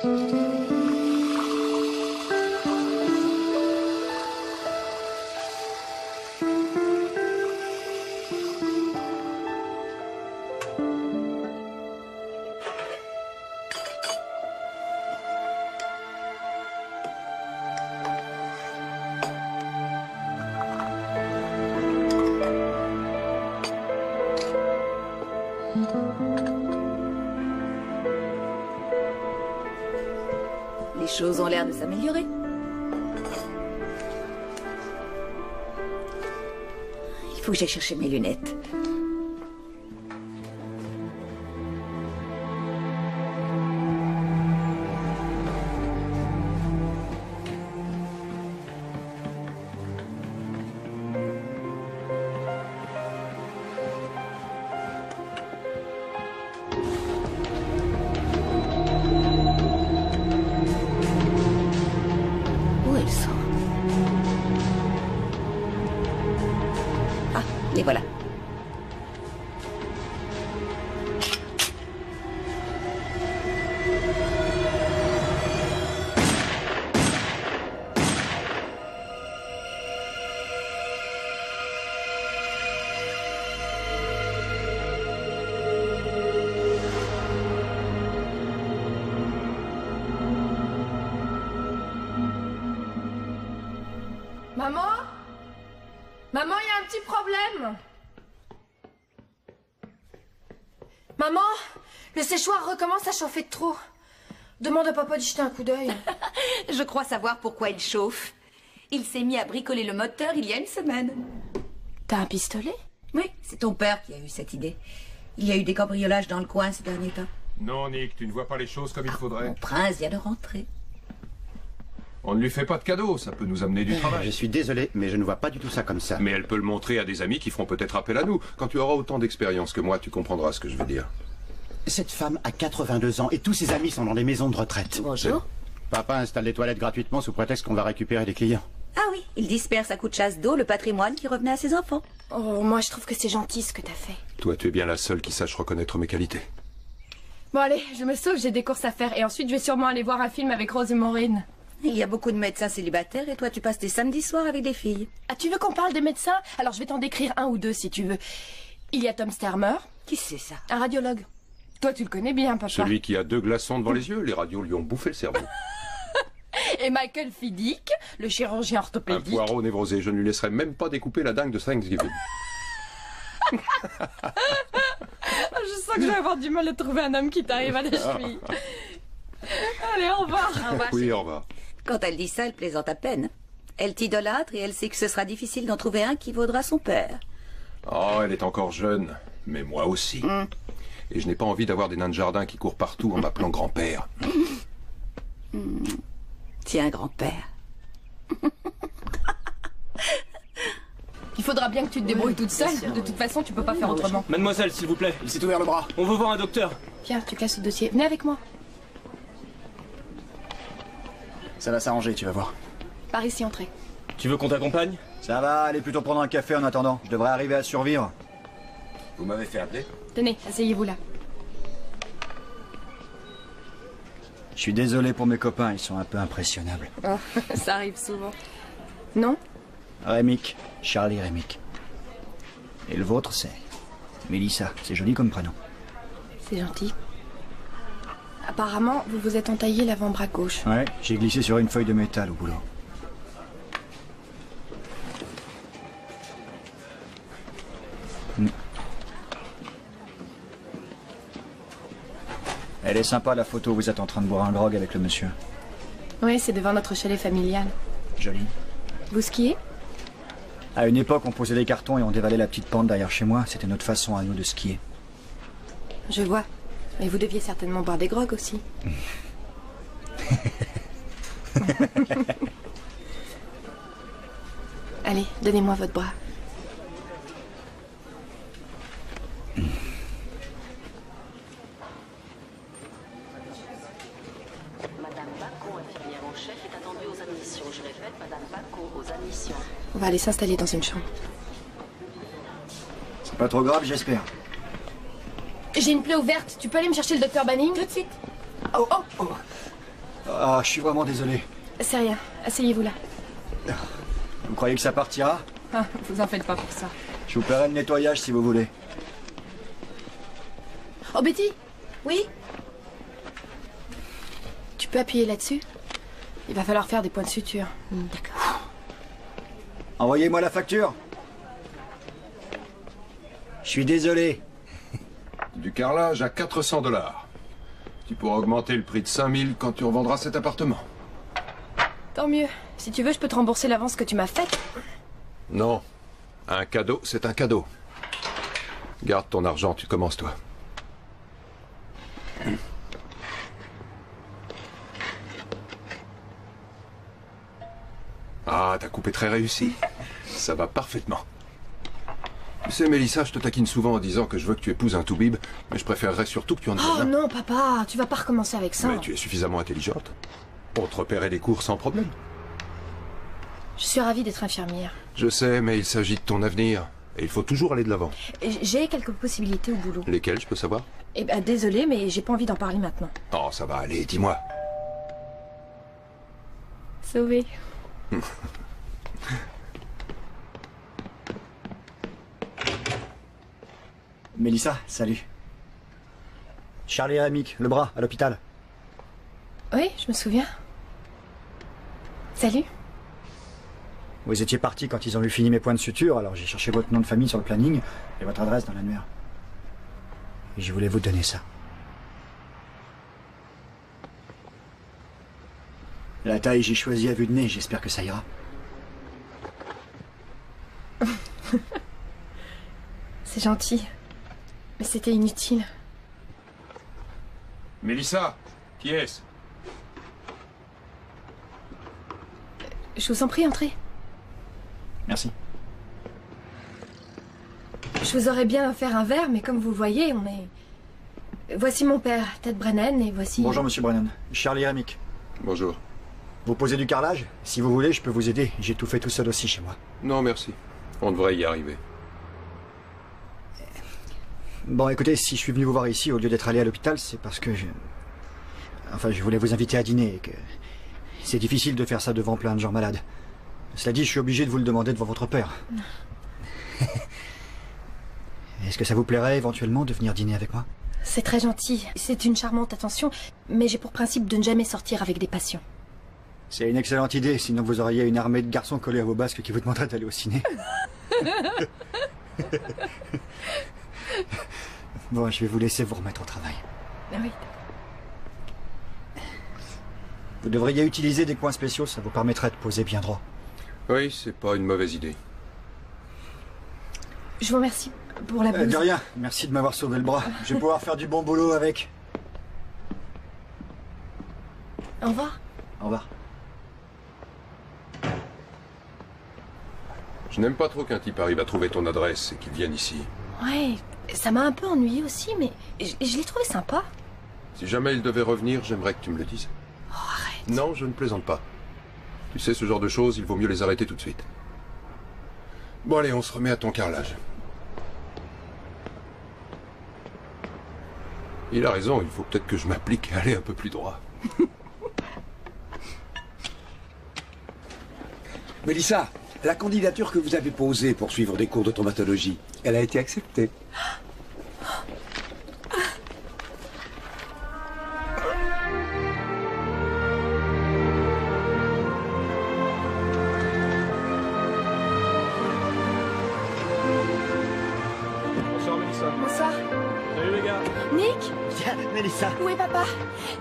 Les choses ont l'air de s'améliorer. Il faut que j'aille chercher mes lunettes. Les voilà. Maman? Maman, il y a un petit problème. Maman, le séchoir recommence à chauffer de trop. Demande à papa d'y jeter un coup d'œil. Je crois savoir pourquoi il chauffe. Il s'est mis à bricoler le moteur il y a une semaine. T'as un pistolet? Oui, c'est ton père qui a eu cette idée. Il y a eu des cambriolages dans le coin ces derniers temps. Non, Nick, tu ne vois pas les choses comme il faudrait. Mon prince vient de rentrer. On ne lui fait pas de cadeau, ça peut nous amener du travail. Je suis désolé, mais je ne vois pas du tout ça comme ça. Mais elle peut le montrer à des amis qui feront peut-être appel à nous. Quand tu auras autant d'expérience que moi, tu comprendras ce que je veux dire. Cette femme a 82 ans et tous ses amis sont dans des maisons de retraite. Bonjour. Papa installe des toilettes gratuitement sous prétexte qu'on va récupérer des clients. Ah oui, il disperse à coups de chasse d'eau le patrimoine qui revenait à ses enfants. Oh, moi je trouve que c'est gentil ce que t'as fait. Toi, tu es bien la seule qui sache reconnaître mes qualités. Bon allez, je me sauve, j'ai des courses à faire. Et ensuite je vais sûrement aller voir un film avec Rose et Maureen. Il y a beaucoup de médecins célibataires et toi tu passes tes samedis soirs avec des filles. Ah, tu veux qu'on parle des médecins? Alors je vais t'en décrire un ou deux si tu veux. Il y a Tom Stermer. Qui c'est ça? Un radiologue. Toi tu le connais bien, papa. Celui qui a 2 glaçons devant les yeux, les radios lui ont bouffé le cerveau. Et Michael Fiddick, le chirurgien Un orthopédique. poireau névrosé, je ne lui laisserai même pas découper la dingue de Thanksgiving. Je sens que je vais avoir du mal à trouver un homme qui t'arrive à la cheville. Allez, au revoir. Au revoir, Oui, chérie. au revoir. Quand elle dit ça, elle plaisante à peine. Elle t'idolâtre et elle sait que ce sera difficile d'en trouver un qui vaudra son père. Oh, elle est encore jeune, mais moi aussi. Et je n'ai pas envie d'avoir des nains de jardin qui courent partout en m'appelant grand-père. Tiens, grand-père. Il faudra bien que tu te débrouilles toute seule. De toute façon, tu peux pas faire autrement. Mademoiselle, s'il vous plaît. Il s'est ouvert le bras. On veut voir un docteur. Pierre, tu casses le dossier. Venez avec moi. Ça va s'arranger, tu vas voir. Par ici, entrez. Tu veux qu'on t'accompagne? Ça va, allez plutôt prendre un café en attendant. Je devrais arriver à survivre. Vous m'avez fait appeler? Tenez, asseyez-vous là. Je suis désolé pour mes copains, ils sont un peu impressionnables. Oh, ça arrive souvent. Non? Rémick, Charlie Rémick. Et le vôtre, c'est Mélissa. C'est joli comme prénom. C'est gentil. Apparemment, vous vous êtes entaillé l'avant-bras gauche. Ouais, j'ai glissé sur une feuille de métal au boulot. Elle est sympa la photo, vous êtes en train de boire un grog avec le monsieur. Oui, c'est devant notre chalet familial. Joli. Vous skiez? À une époque, on posait des cartons et on dévalait la petite pente derrière chez moi. C'était notre façon à nous de skier. Je vois. Et vous deviez certainement boire des grogs aussi. Allez, donnez-moi votre bras. Madame Bacot, infirmière en chef, est attendue aux admissions. Je répète, Madame Bacot aux admissions. On va aller s'installer dans une chambre. C'est pas trop grave, j'espère. J'ai une plaie ouverte. Tu peux aller me chercher le docteur Banning? Tout de suite. Oh, oh, oh. Ah, je suis vraiment désolé. C'est rien. Asseyez-vous là. Vous croyez que ça partira? Ah, vous en faites pas pour ça. Je vous paierai le nettoyage si vous voulez. Oh, Betty, Oui? tu peux appuyer là-dessus? Il va falloir faire des points de suture. D'accord. Envoyez-moi la facture. Je suis désolé. Du carrelage à 400 $. Tu pourras augmenter le prix de 5000 quand tu revendras cet appartement. Tant mieux. Si tu veux, je peux te rembourser l'avance que tu m'as faite. Non. Un cadeau, c'est un cadeau. Garde ton argent, tu commences toi. Ah, ta coupe est très réussie. Ça va parfaitement. Tu sais, Mélissa, je te taquine souvent en disant que je veux que tu épouses un toubib, mais je préférerais surtout que tu en aies Oh un. non, papa, tu vas pas recommencer avec ça. Mais tu es suffisamment intelligente pour te repérer les cours sans problème. Je suis ravie d'être infirmière. Je sais, mais il s'agit de ton avenir. Et il faut toujours aller de l'avant. J'ai quelques possibilités au boulot. Lesquelles, je peux savoir? Eh ben, désolée, mais j'ai pas envie d'en parler maintenant. Oh, ça va aller, dis-moi. Sauvé. Mélissa, salut. Charlie Amick, le bras, à l'hôpital. Oui, je me souviens. Salut. Vous étiez parti quand ils ont eu fini mes points de suture, alors j'ai cherché votre nom de famille sur le planning et votre adresse dans l'annuaire. Et je voulais vous donner ça. La taille, j'ai choisi à vue de nez, j'espère que ça ira. C'est gentil. Mais c'était inutile. Mélissa, qui est-ce? Je vous en prie, entrez. Merci. Je vous aurais bien offert un verre, mais comme vous le voyez, on est... Voici mon père, Ted Brennan, et voici... Bonjour, monsieur Brennan. Charlie Amick. Bonjour. Vous posez du carrelage? Si vous voulez, je peux vous aider. J'ai tout fait tout seul aussi chez moi. Non, merci. On devrait y arriver. Bon, écoutez, si je suis venu vous voir ici, au lieu d'être allé à l'hôpital, c'est parce que Enfin, je voulais vous inviter à dîner et que... C'est difficile de faire ça devant plein de gens malades. Cela dit, je suis obligé de vous le demander devant votre père. Est-ce que ça vous plairait éventuellement de venir dîner avec moi? C'est très gentil. C'est une charmante attention, mais j'ai pour principe de ne jamais sortir avec des patients. C'est une excellente idée, sinon vous auriez une armée de garçons collés à vos basques qui vous demanderaient d'aller au ciné. Bon, je vais vous laisser vous remettre au travail. Ah oui. Vous devriez utiliser des coins spéciaux, ça vous permettrait de poser bien droit. Oui, c'est pas une mauvaise idée. Je vous remercie pour la blouse. De rien, merci de m'avoir sauvé le bras. Je vais pouvoir faire du bon boulot avec. Au revoir. Au revoir. Je n'aime pas trop qu'un type arrive à trouver ton adresse et qu'il vienne ici. Ouais, ça m'a un peu ennuyé aussi, mais je l'ai trouvé sympa. Si jamais il devait revenir, j'aimerais que tu me le dises. Oh, arrête. Non, je ne plaisante pas. Tu sais, ce genre de choses, il vaut mieux les arrêter tout de suite. Bon, allez, on se remet à ton carrelage. Il a raison, il faut peut-être que je m'applique à aller un peu plus droit. Mélissa, la candidature que vous avez posée pour suivre des cours de traumatologie, elle a été acceptée. Bonsoir, Mélissa. Bonsoir. Salut, les gars. Nick, Tiens, Mélissa. où est papa?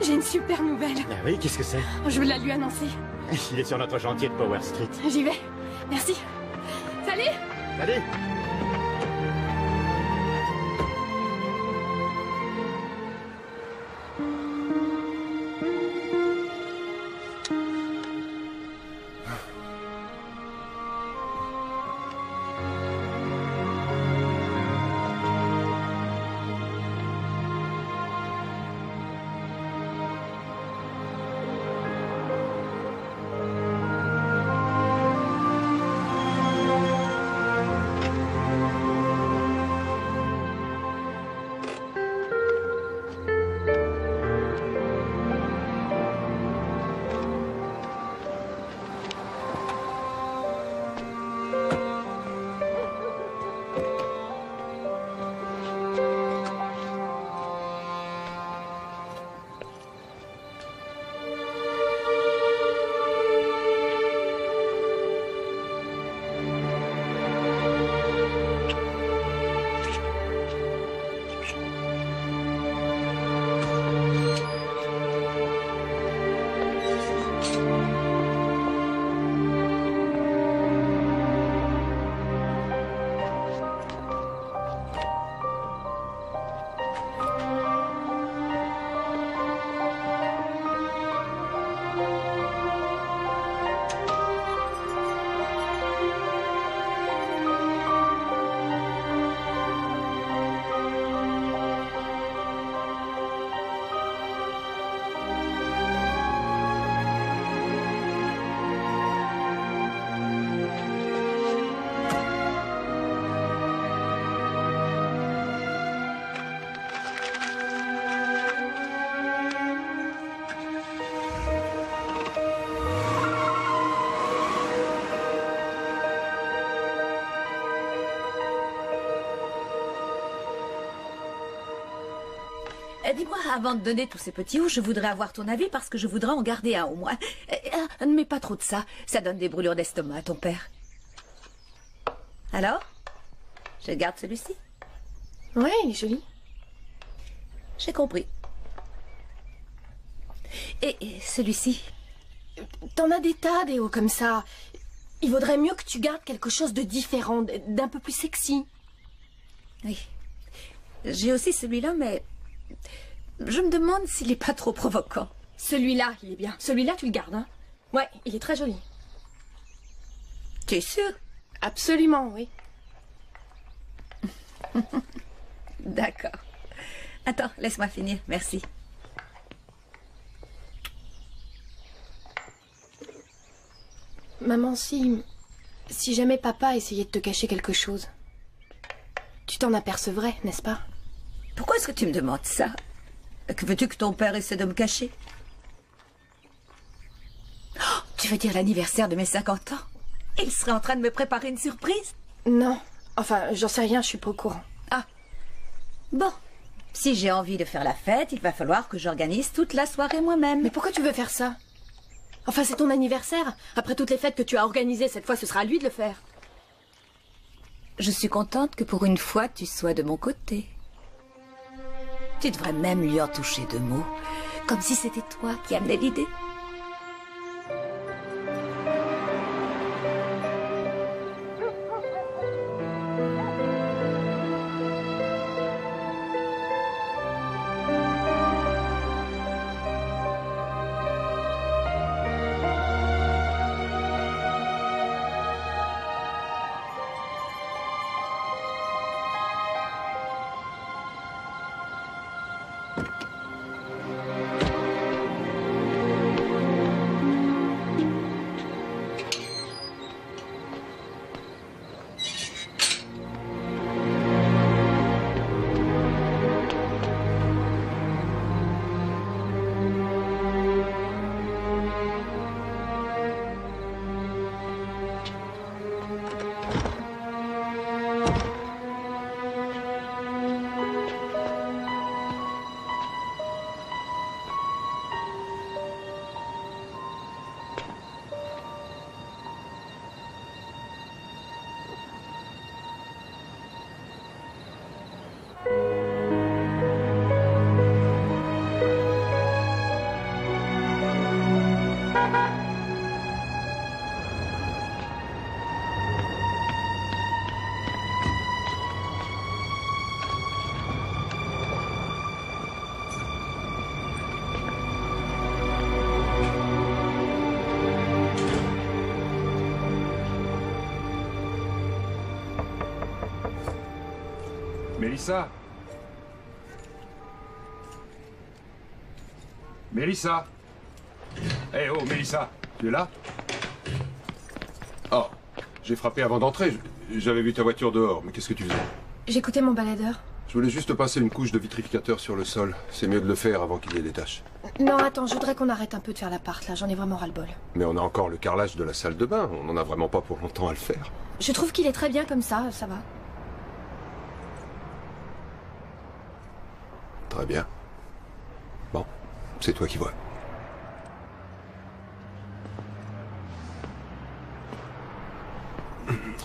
J'ai une super nouvelle. Ah oui, qu'est-ce que c'est? Je veux la lui annoncer. Il est sur notre chantier de Power Street. J'y vais. Merci. Salut. Allez. Dis-moi, avant de donner tous ces petits hauts, je voudrais avoir ton avis parce que je voudrais en garder un au moins. Ne mets pas trop de ça, ça donne des brûlures d'estomac à ton père. Alors? Je garde celui-ci? Ouais, il est joli. J'ai compris. Et celui-ci? T'en as des tas, des hauts comme ça. Il vaudrait mieux que tu gardes quelque chose de différent, d'un peu plus sexy. Oui. J'ai aussi celui-là, mais je me demande s'il n'est pas trop provoquant. Celui-là, il est bien. Celui-là, tu le gardes, hein? Ouais, il est très joli. Tu es sûr? Absolument, oui. D'accord. Attends, laisse-moi finir, merci. Maman, si jamais papa essayait de te cacher quelque chose, tu t'en apercevrais, n'est-ce pas? Pourquoi est-ce que tu me demandes ça? Que veux-tu que ton père essaie de me cacher? Oh, tu veux dire l'anniversaire de mes 50 ans? Il serait en train de me préparer une surprise? Non. Enfin, j'en sais rien, je suis pas au courant. Ah. Bon. Si j'ai envie de faire la fête, il va falloir que j'organise toute la soirée moi-même. Mais pourquoi tu veux faire ça? Enfin, c'est ton anniversaire. Après toutes les fêtes que tu as organisées, cette fois, ce sera à lui de le faire. Je suis contente que pour une fois, tu sois de mon côté. Tu devrais même lui en toucher 2 mots. Comme si c'était toi qui amenais l'idée. Mélissa? Mélissa? Eh oh, Mélissa, tu es là? Oh, j'ai frappé avant d'entrer. J'avais vu ta voiture dehors, mais qu'est-ce que tu faisais? J'écoutais mon baladeur. Je voulais juste passer une couche de vitrificateur sur le sol. C'est mieux de le faire avant qu'il y ait des taches. Non, attends, je voudrais qu'on arrête un peu de faire l'appart, là. J'en ai vraiment ras-le-bol. Mais on a encore le carrelage de la salle de bain. On n'en a vraiment pas pour longtemps à le faire. Je trouve qu'il est très bien comme ça va. Très bien. Bon, c'est toi qui vois.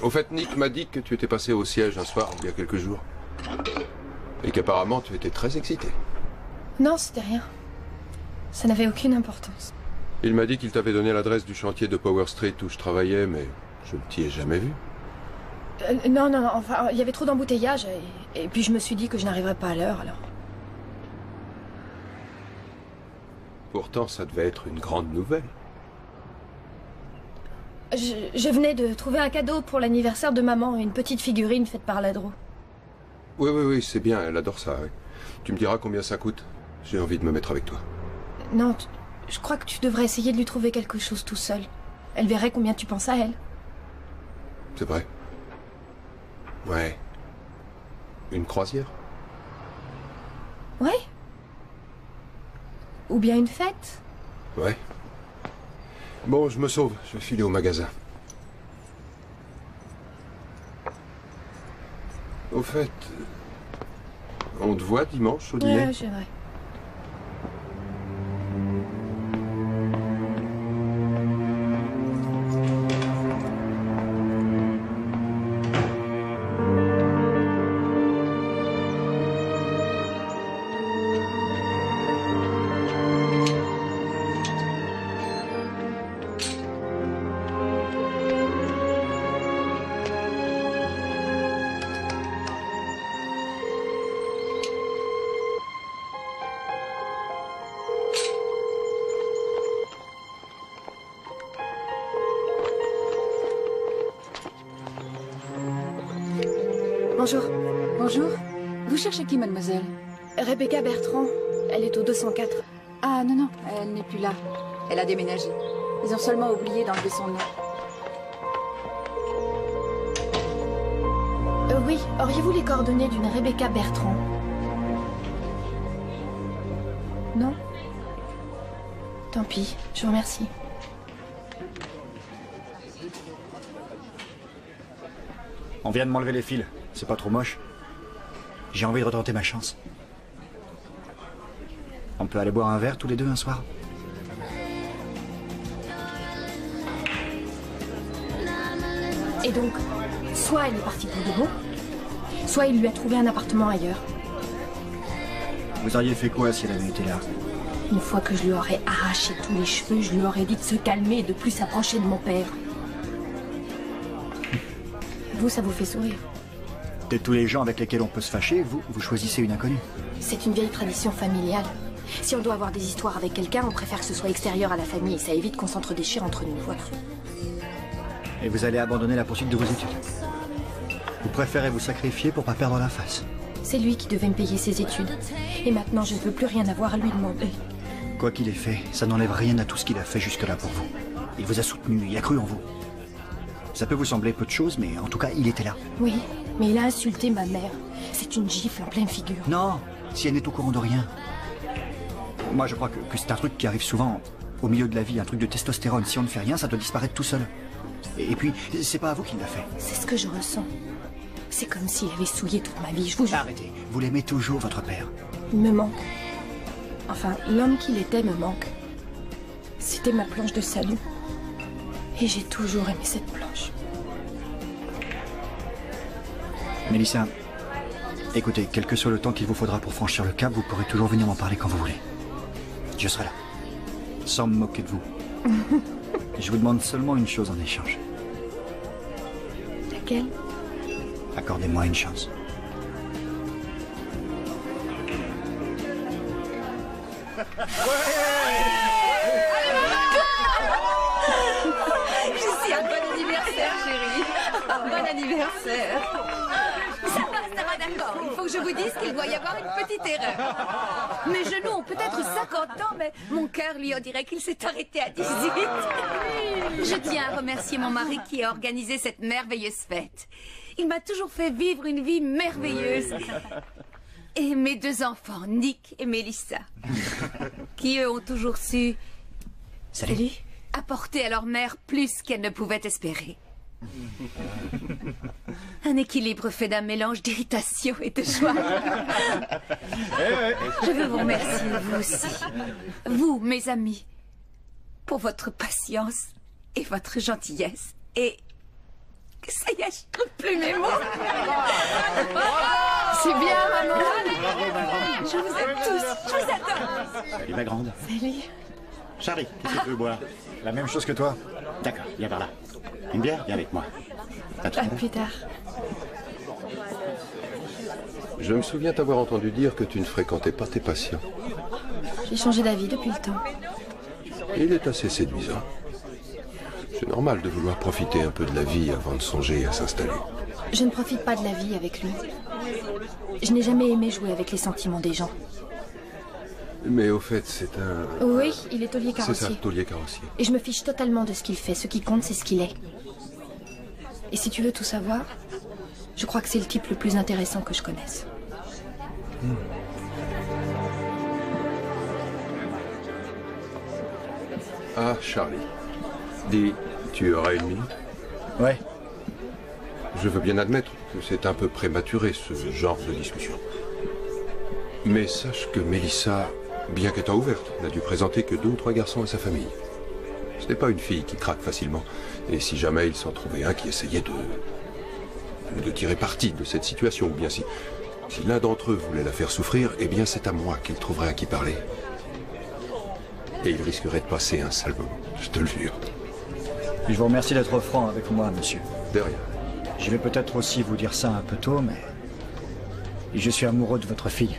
Au fait, Nick m'a dit que tu étais passé au siège un soir, il y a quelques jours. Et qu'apparemment, tu étais très excité. Non, c'était rien. Ça n'avait aucune importance. Il m'a dit qu'il t'avait donné l'adresse du chantier de Power Street où je travaillais, mais je ne t'y ai jamais vu. Non, enfin, il y avait trop d'embouteillages, et puis je me suis dit que je n'arriverais pas à l'heure, alors... Pourtant, ça devait être une grande nouvelle. Je venais de trouver un cadeau pour l'anniversaire de maman, une petite figurine faite par Ladro. Oui, c'est bien, elle adore ça. Oui. Tu me diras combien ça coûte. J'ai envie de me mettre avec toi. Non, je crois que tu devrais essayer de lui trouver quelque chose tout seul. Elle verrait combien tu penses à elle. C'est vrai. Ouais. Une croisière? Ouais. Ou bien une fête. Ouais. Bon, je me sauve. Je vais filer au magasin. Au fait, on te voit dimanche au dîner? Ouais, c'est vrai. Bonjour. Bonjour. Vous cherchez qui, mademoiselle? Rebecca Bertrand. Elle est au 204. Ah, non, non, elle n'est plus là. Elle a déménagé. Ils ont seulement oublié d'enlever son nom. Oui, auriez-vous les coordonnées d'une Rebecca Bertrand? Non? Tant pis, je vous remercie. On vient de m'enlever les fils. C'est pas trop moche. J'ai envie de retenter ma chance. On peut aller boire un verre tous les deux un soir? Et donc, soit elle est partie pour de bon, soit il lui a trouvé un appartement ailleurs. Vous auriez fait quoi si elle avait été là? Une fois que je lui aurais arraché tous les cheveux, je lui aurais dit de se calmer et de plus s'approcher de mon père. Vous, ça vous fait sourire? De tous les gens avec lesquels on peut se fâcher, vous choisissez une inconnue. C'est une vieille tradition familiale. Si on doit avoir des histoires avec quelqu'un, on préfère que ce soit extérieur à la famille et ça évite qu'on s'entre-déchire entre nous, voilà. Et vous allez abandonner la poursuite de vos études. Vous préférez vous sacrifier pour pas perdre la face. C'est lui qui devait me payer ses études. Et maintenant, je ne veux plus rien avoir à lui demander. Quoi qu'il ait fait, ça n'enlève rien à tout ce qu'il a fait jusque-là pour vous. Il vous a soutenu, il a cru en vous. Ça peut vous sembler peu de choses, mais en tout cas, il était là. Oui, mais il a insulté ma mère. C'est une gifle en pleine figure. Non, si elle n'est au courant de rien. Moi, je crois que c'est un truc qui arrive souvent au milieu de la vie, un truc de testostérone. Si on ne fait rien, ça doit disparaître tout seul. Et puis, c'est pas à vous qu'il l'a fait. C'est ce que je ressens. C'est comme s'il avait souillé toute ma vie, je vous jure. Arrêtez, vous l'aimez toujours, votre père. Il me manque. Enfin, l'homme qu'il était me manque. C'était ma planche de salut. Et j'ai toujours aimé cette planche. Mélissa, écoutez, quel que soit le temps qu'il vous faudra pour franchir le cap, vous pourrez toujours venir m'en parler quand vous voulez. Je serai là, sans me moquer de vous. Je vous demande seulement une chose en échange. Laquelle? Accordez-moi une chance. Je suis un bon anniversaire, chérie. Bon anniversaire. Ça va, d'accord. Il faut que je vous dise qu'il doit y avoir une petite erreur. Mes genoux ont peut-être 50 ans, mais mon cœur, lui, on dirait qu'il s'est arrêté à 18. Je tiens à remercier mon mari qui a organisé cette merveilleuse fête. Il m'a toujours fait vivre une vie merveilleuse. Et mes deux enfants, Nick et Mélissa, qui eux ont toujours su... Salut. Apporter à leur mère plus qu'elle ne pouvait espérer. Un équilibre fait d'un mélange d'irritation et de joie. Je veux vous remercier, vous aussi. Vous, mes amis, pour votre patience et votre gentillesse. Et... ça y est, je trouve plus mes mots. C'est bien, maman. Je vous aime tous. Je vous adore. Salut ma grande. Salut. Charlie, qu'est-ce que tu veux boire? La même chose que toi. D'accord, viens par là. Une bière? Viens avec moi. À tout à À l'heure. plus tard. Je me souviens t'avoir entendu dire que tu ne fréquentais pas tes patients. J'ai changé d'avis depuis le temps. Il est assez séduisant. C'est normal de vouloir profiter un peu de la vie avant de songer à s'installer. Je ne profite pas de la vie avec lui. Je n'ai jamais aimé jouer avec les sentiments des gens. Mais au fait, c'est un... Oui, il est taulier C'est ça, carrossier. taulier carrossier. Et je me fiche totalement de ce qu'il fait. Ce qui compte, c'est ce qu'il est. Et si tu veux tout savoir, je crois que c'est le type le plus intéressant que je connaisse. Ah, Charlie. Dis, tu auras une minute? Ouais. Je veux bien admettre que c'est un peu prématuré, ce genre de discussion. Mais sache que Mélissa, bien qu'étant ouverte, n'a dû présenter que 2 ou 3 garçons à sa famille. Ce n'est pas une fille qui craque facilement. Et si jamais il s'en trouvait un qui essayait de tirer parti de cette situation, ou bien si l'un d'entre eux voulait la faire souffrir, eh bien c'est à moi qu'il trouverait à qui parler. Et il risquerait de passer un sale moment, je te le jure. Je vous remercie d'être franc avec moi, monsieur. De rien. Je vais peut-être aussi vous dire ça un peu tôt, mais... je suis amoureux de votre fille.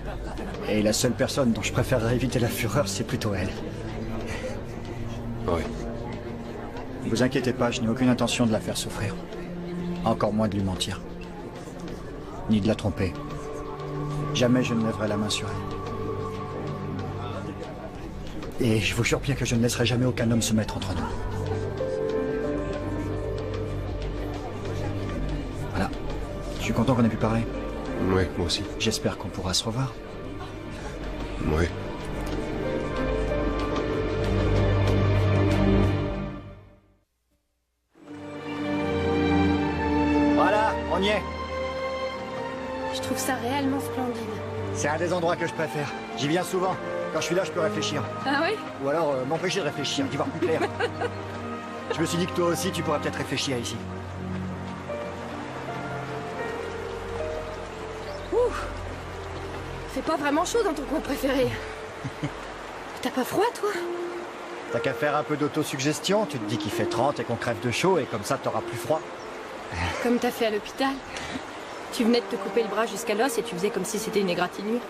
Et la seule personne dont je préférerais éviter la fureur, c'est plutôt elle. Oui. Ne vous inquiétez pas, je n'ai aucune intention de la faire souffrir. Encore moins de lui mentir. ni de la tromper. Jamais je ne lèverai la main sur elle. Et je vous jure bien que je ne laisserai jamais aucun homme se mettre entre nous. Voilà. Je suis content qu'on ait pu parler. Ouais, moi aussi. J'espère qu'on pourra se revoir. Ouais. Voilà, on y est. Je trouve ça réellement splendide. C'est un des endroits que je préfère. J'y viens souvent. Quand je suis là, je peux réfléchir. Ah oui? Ou alors m'empêcher de réfléchir, d'y voir plus clair. Je me suis dit que toi aussi, tu pourrais peut-être réfléchir ici. Ouh! Fait pas vraiment chaud dans ton coin préféré. T'as pas froid, toi? T'as qu'à faire un peu d'autosuggestion, tu te dis qu'il fait 30 et qu'on crève de chaud et comme ça t'auras plus froid. Comme t'as fait à l'hôpital. Tu venais de te couper le bras jusqu'à l'os et tu faisais comme si c'était une égratignure.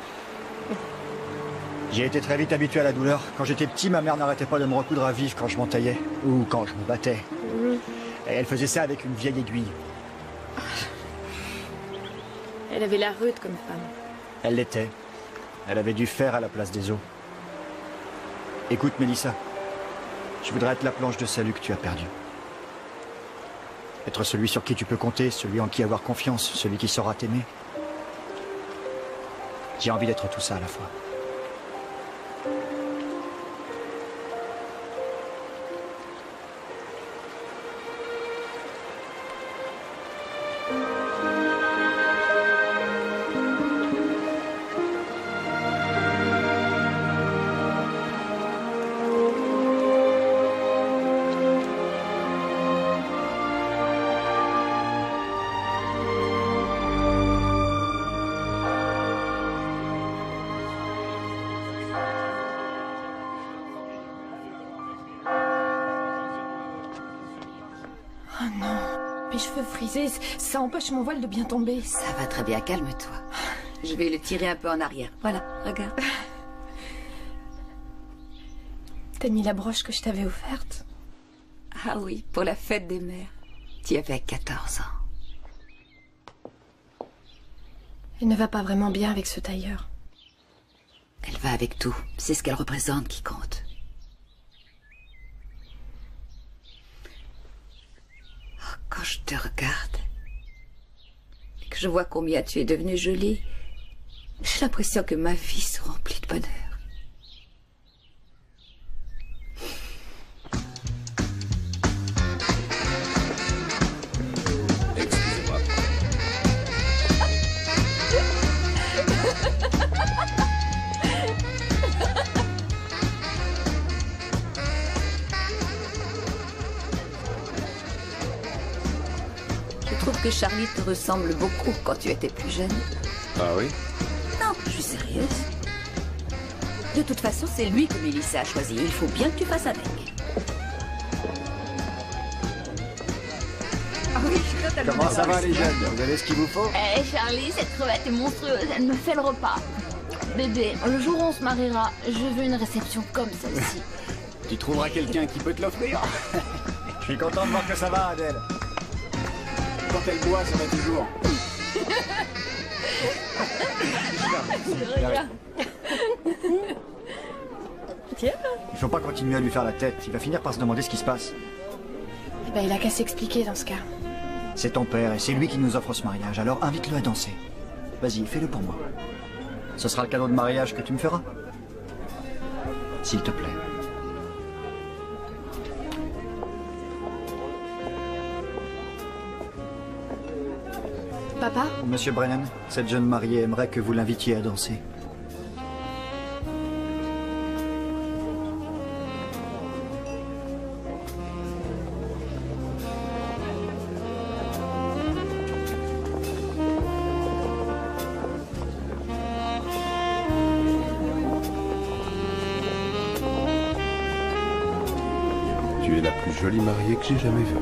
J'ai été très vite habitué à la douleur. Quand j'étais petit, ma mère n'arrêtait pas de me recoudre à vif quand je m'entaillais. Ou quand je me battais. Et elle faisait ça avec une vieille aiguille. Elle avait la rude comme femme. Elle l'était. Elle avait du fer à la place des os. Écoute, Mélissa. Je voudrais être la planche de salut que tu as perdue. Être celui sur qui tu peux compter, celui en qui avoir confiance, celui qui saura t'aimer. J'ai envie d'être tout ça à la fois. Oh non, mes cheveux frisés, ça empêche mon voile de bien tomber. Ça va très bien, calme-toi. Je vais le tirer un peu en arrière. Voilà, regarde. T'as mis la broche que je t'avais offerte? Ah oui, pour la fête des mères. Tu avais 14 ans. Elle ne va pas vraiment bien avec ce tailleur. Elle va avec tout. C'est ce qu'elle représente qui compte. Oh, quand je te regarde et que je vois combien tu es devenue jolie, j'ai l'impression que ma vie se remplit de bonheur. Excusez-moi. Je trouve que Charlie te ressemble beaucoup quand tu étais plus jeune. Ah oui? Non, je suis sérieuse. De toute façon, c'est lui que Mélissa a choisi. Il faut bien que tu fasses avec. Ah oui, je suis totalement Comment ça d'accord va avec les toi. jeunes? Vous avez ce qu'il vous faut? Eh Charlie, cette crevette est monstrueuse, elle me fait le repas. Bébé, le jour où on se mariera, je veux une réception comme celle-ci. Tu trouveras quelqu'un qui peut te l'offrir. Je suis content de voir que ça va, Adèle. Quand elle boit, ça va toujours. Il faut pas continuer à lui faire la tête. Il va finir par se demander ce qui se passe. Eh ben, il a qu'à s'expliquer dans ce cas. C'est ton père et c'est lui qui nous offre ce mariage. Alors invite-le à danser. Vas-y, fais-le pour moi. Ce sera le cadeau de mariage que tu me feras. S'il te plaît. Papa? Monsieur Brennan, cette jeune mariée aimerait que vous l'invitiez à danser. Tu es la plus jolie mariée que j'ai jamais vue.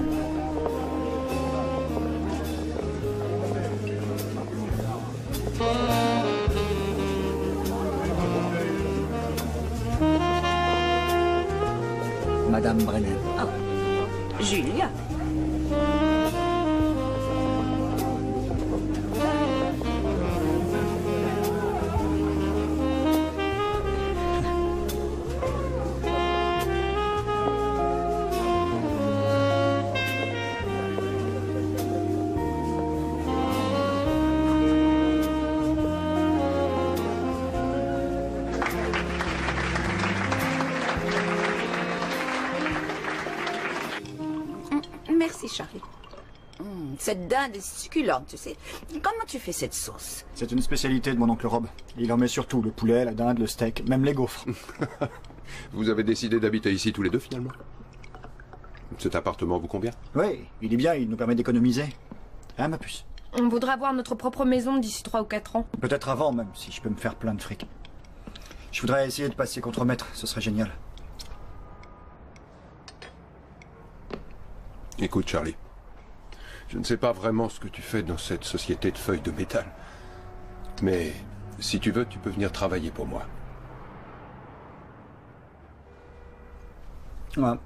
Madame Brennan. Oh, Julia. Merci, Charlie. Cette dinde est succulente, tu sais. Comment tu fais cette sauce? C'est une spécialité de mon oncle Rob. Il en met surtout le poulet, la dinde, le steak, même les gaufres. Vous avez décidé d'habiter ici tous les deux, finalement? Cet appartement vous convient? Oui, il est bien, il nous permet d'économiser. Hein, ma puce? On voudra avoir notre propre maison d'ici 3 ou 4 ans. Peut-être avant même, si je peux me faire plein de fric. Je voudrais essayer de passer contre-maître, ce serait génial. Écoute, Charlie. Je ne sais pas vraiment ce que tu fais dans cette société de feuilles de métal. Mais si tu veux, tu peux venir travailler pour moi. Ouais.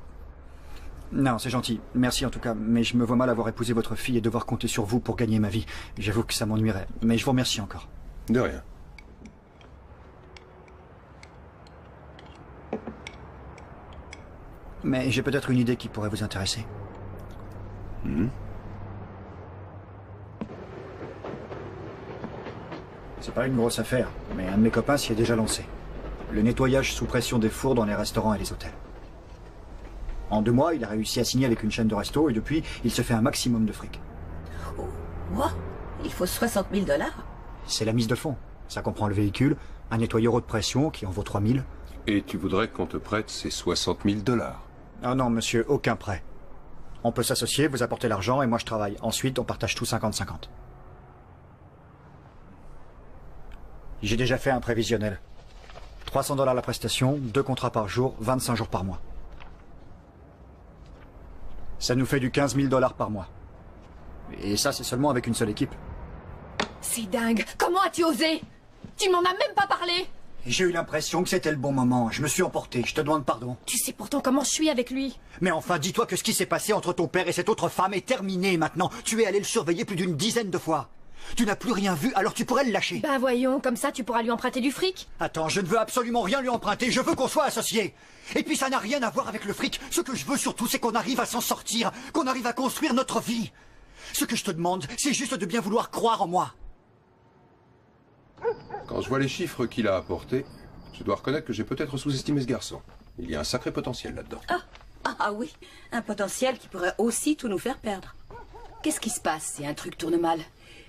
Non, c'est gentil. Merci en tout cas. Mais je me vois mal avoir épousé votre fille et devoir compter sur vous pour gagner ma vie. J'avoue que ça m'ennuierait. Mais je vous remercie encore. De rien. Mais j'ai peut-être une idée qui pourrait vous intéresser. C'est pas une grosse affaire, mais un de mes copains s'y est déjà lancé. Le nettoyage sous pression des fours dans les restaurants et les hôtels. En 2 mois, il a réussi à signer avec une chaîne de resto et depuis, il se fait un maximum de fric. Oh, what? Il faut 60 000 $. C'est la mise de fonds. Ça comprend le véhicule, un nettoyeur haute pression qui en vaut 3 000. Et tu voudrais qu'on te prête ces 60 000 $? Ah non, monsieur, aucun prêt. On peut s'associer, vous apportez l'argent et moi je travaille. Ensuite, on partage tout 50-50. J'ai déjà fait un prévisionnel. 300 $ la prestation, 2 contrats par jour, 25 jours par mois. Ça nous fait du 15 000 $ par mois. Et ça, c'est seulement avec une seule équipe. C'est dingue. Comment as-tu osé? Tu m'en as même pas parlé. J'ai eu l'impression que c'était le bon moment. Je me suis emporté. Je te demande pardon. Tu sais pourtant comment je suis avec lui. Mais enfin, dis-toi que ce qui s'est passé entre ton père et cette autre femme est terminé maintenant. Tu es allé le surveiller plus d'une dizaine de fois. Tu n'as plus rien vu, alors tu pourrais le lâcher. Ben voyons, comme ça tu pourras lui emprunter du fric. Attends, je ne veux absolument rien lui emprunter. Je veux qu'on soit associés. Et puis ça n'a rien à voir avec le fric. Ce que je veux surtout, c'est qu'on arrive à s'en sortir. Qu'on arrive à construire notre vie. Ce que je te demande, c'est juste de bien vouloir croire en moi. Quand je vois les chiffres qu'il a apportés, je dois reconnaître que j'ai peut-être sous-estimé ce garçon. Il y a un sacré potentiel là-dedans. Ah oui, un potentiel qui pourrait aussi tout nous faire perdre. Qu'est-ce qui se passe si un truc tourne mal?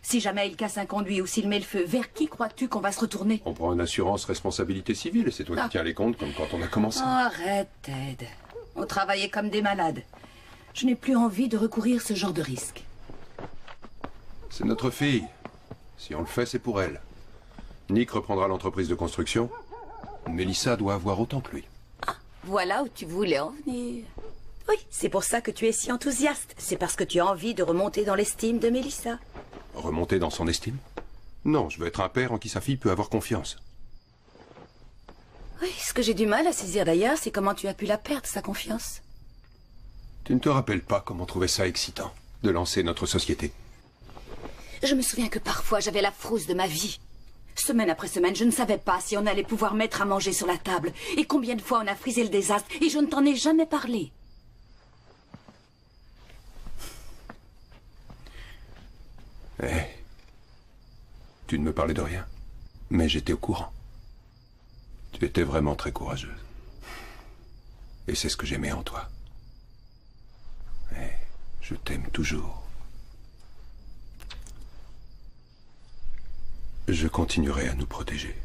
Si jamais il casse un conduit ou s'il met le feu, vers qui crois-tu qu'on va se retourner? On prend une assurance responsabilité civile et c'est toi qui tiens les comptes comme quand on a commencé. Oh, arrête, Ted. On travaillait comme des malades. Je n'ai plus envie de recourir à ce genre de risque. C'est notre fille. Si on le fait, c'est pour elle. Nick reprendra l'entreprise de construction. Mélissa doit avoir autant que lui. Voilà où tu voulais en venir. Oui, c'est pour ça que tu es si enthousiaste. C'est parce que tu as envie de remonter dans l'estime de Mélissa. Remonter dans son estime? Non, je veux être un père en qui sa fille peut avoir confiance. Oui, ce que j'ai du mal à saisir d'ailleurs, c'est comment tu as pu la perdre, sa confiance. Tu ne te rappelles pas comment trouver ça excitant, de lancer notre société? Je me souviens que parfois j'avais la frousse de ma vie. Semaine après semaine, je ne savais pas si on allait pouvoir mettre à manger sur la table. Et combien de fois on a frisé le désastre, et je ne t'en ai jamais parlé. Tu ne me parlais de rien, mais j'étais au courant. Tu étais vraiment très courageuse. Et c'est ce que j'aimais en toi. Je t'aime toujours. Je continuerai à nous protéger.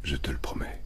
Je te le promets.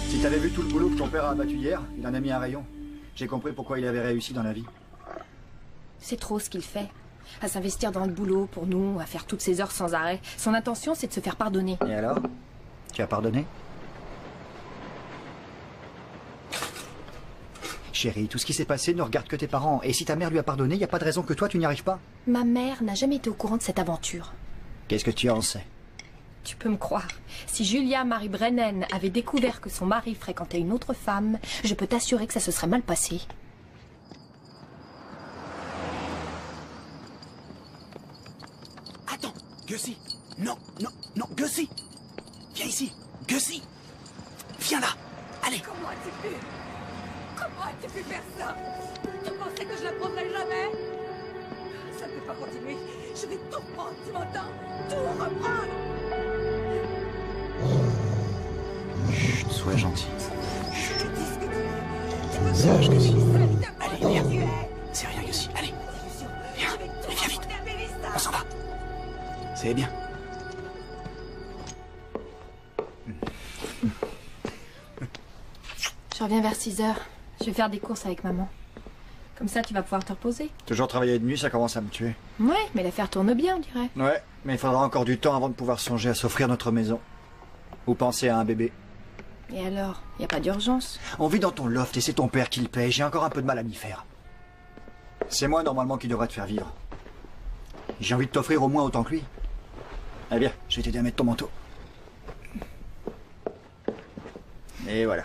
Si t'avais vu tout le boulot que ton père a abattu hier, il en a mis un rayon. J'ai compris pourquoi il avait réussi dans la vie. C'est trop ce qu'il fait. À s'investir dans le boulot pour nous, à faire toutes ces heures sans arrêt. Son intention, c'est de se faire pardonner. Et alors? Tu as pardonné? Chérie, tout ce qui s'est passé ne regarde que tes parents. Et si ta mère lui a pardonné, il n'y a pas de raison que toi, tu n'y arrives pas. Ma mère n'a jamais été au courant de cette aventure. Qu'est-ce que tu en sais? Tu peux me croire. Si Julia Marie Brennan avait découvert que son mari fréquentait une autre femme, je peux t'assurer que ça se serait mal passé. Attends, Gussie. Non, non, non, Gussie. Viens ici, Gussie. Viens là. Allez. Comment as-tu pu? Comment as-tu pu faire ça? Tu pensais que je la prendrais jamais? Ça ne peut pas continuer. Je vais tout reprendre, tu m'entends? Tout reprendre! Chut, sois gentil. Je te dis ce que tu es. Sage, Gussie. Allez, viens. C'est rien, Gussie. Allez. Viens, viens vite. On s'en va. C'est bien. Je reviens vers 6 heures. Je vais faire des courses avec maman. Comme ça, tu vas pouvoir te reposer. Toujours travailler de nuit, ça commence à me tuer. Ouais, mais l'affaire tourne bien, on dirait. Ouais, mais il faudra encore du temps avant de pouvoir songer à s'offrir notre maison. Ou penser à un bébé. Et alors, y a pas d'urgence? On vit dans ton loft et c'est ton père qui le paye. J'ai encore un peu de mal à m'y faire. C'est moi, normalement, qui devrais te faire vivre. J'ai envie de t'offrir au moins autant que lui. Allez, bien, je vais t'aider à mettre ton manteau. Et voilà.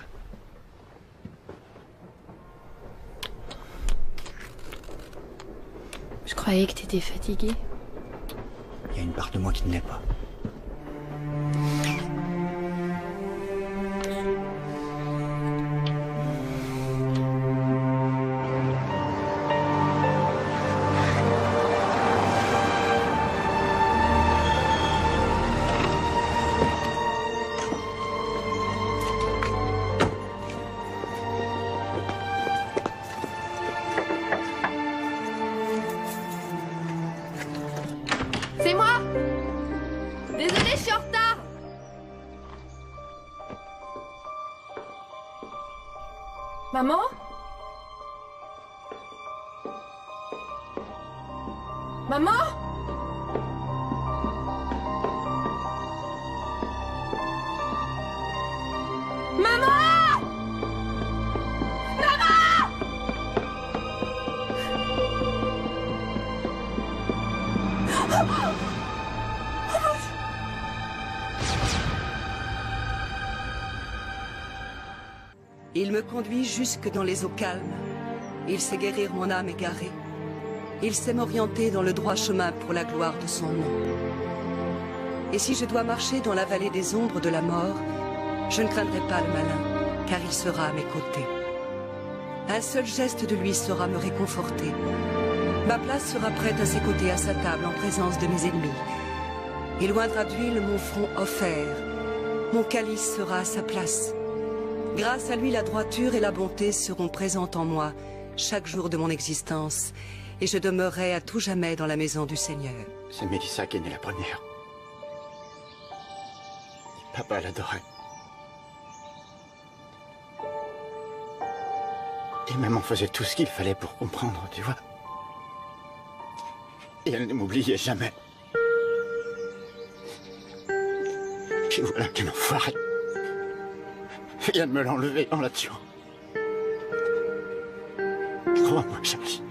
Je croyais que t'étais fatiguée. Il y a une part de moi qui ne l'est pas. C'est moi! Désolée, je suis en retard! Maman? Maman? Maman! Maman! Il me conduit jusque dans les eaux calmes. Il sait guérir mon âme égarée. Il sait m'orienter dans le droit chemin pour la gloire de son nom. Et si je dois marcher dans la vallée des ombres de la mort, je ne craindrai pas le malin, car il sera à mes côtés. Un seul geste de lui saura me réconforter. Ma place sera prête à ses côtés à sa table en présence de mes ennemis. Il oindra d'huile mon front offert. Mon calice sera à sa place. Grâce à lui, la droiture et la bonté seront présentes en moi chaque jour de mon existence, et je demeurerai à tout jamais dans la maison du Seigneur. C'est Mélissa qui est née la première. Et papa l'adorait. Et maman faisait tout ce qu'il fallait pour comprendre, tu vois. Et elle ne m'oubliait jamais. Et voilà qu'un enfoiré vient de me l'enlever en la tuant. Crois-moi, Charlie.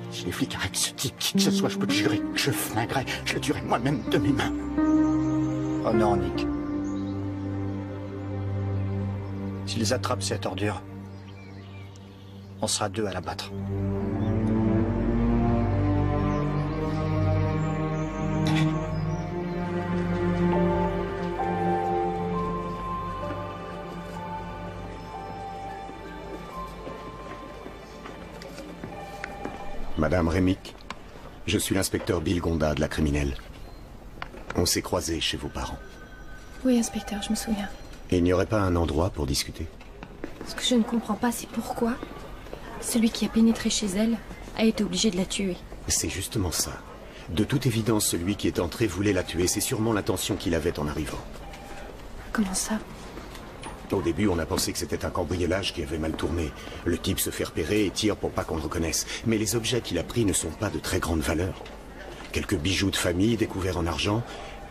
Si les flics arrêtent ce type, qui que ce soit, je peux te jurer que je flinguerai. Je le tuerai moi-même de mes mains. Oh non, Nick. S'ils attrapent cette ordure, on sera 2 à la battre. Madame Rémick, je suis l'inspecteur Bill Gonda de la criminelle. On s'est croisés chez vos parents. Oui, inspecteur, je me souviens. Et il n'y aurait pas un endroit pour discuter? Ce que je ne comprends pas, c'est pourquoi celui qui a pénétré chez elle a été obligé de la tuer. C'est justement ça. De toute évidence, celui qui est entré voulait la tuer. C'est sûrement l'intention qu'il avait en arrivant. Comment ça? Au début, on a pensé que c'était un cambriolage qui avait mal tourné. Le type se fait repérer et tire pour pas qu'on le reconnaisse. Mais les objets qu'il a pris ne sont pas de très grande valeur. Quelques bijoux de famille découverts en argent.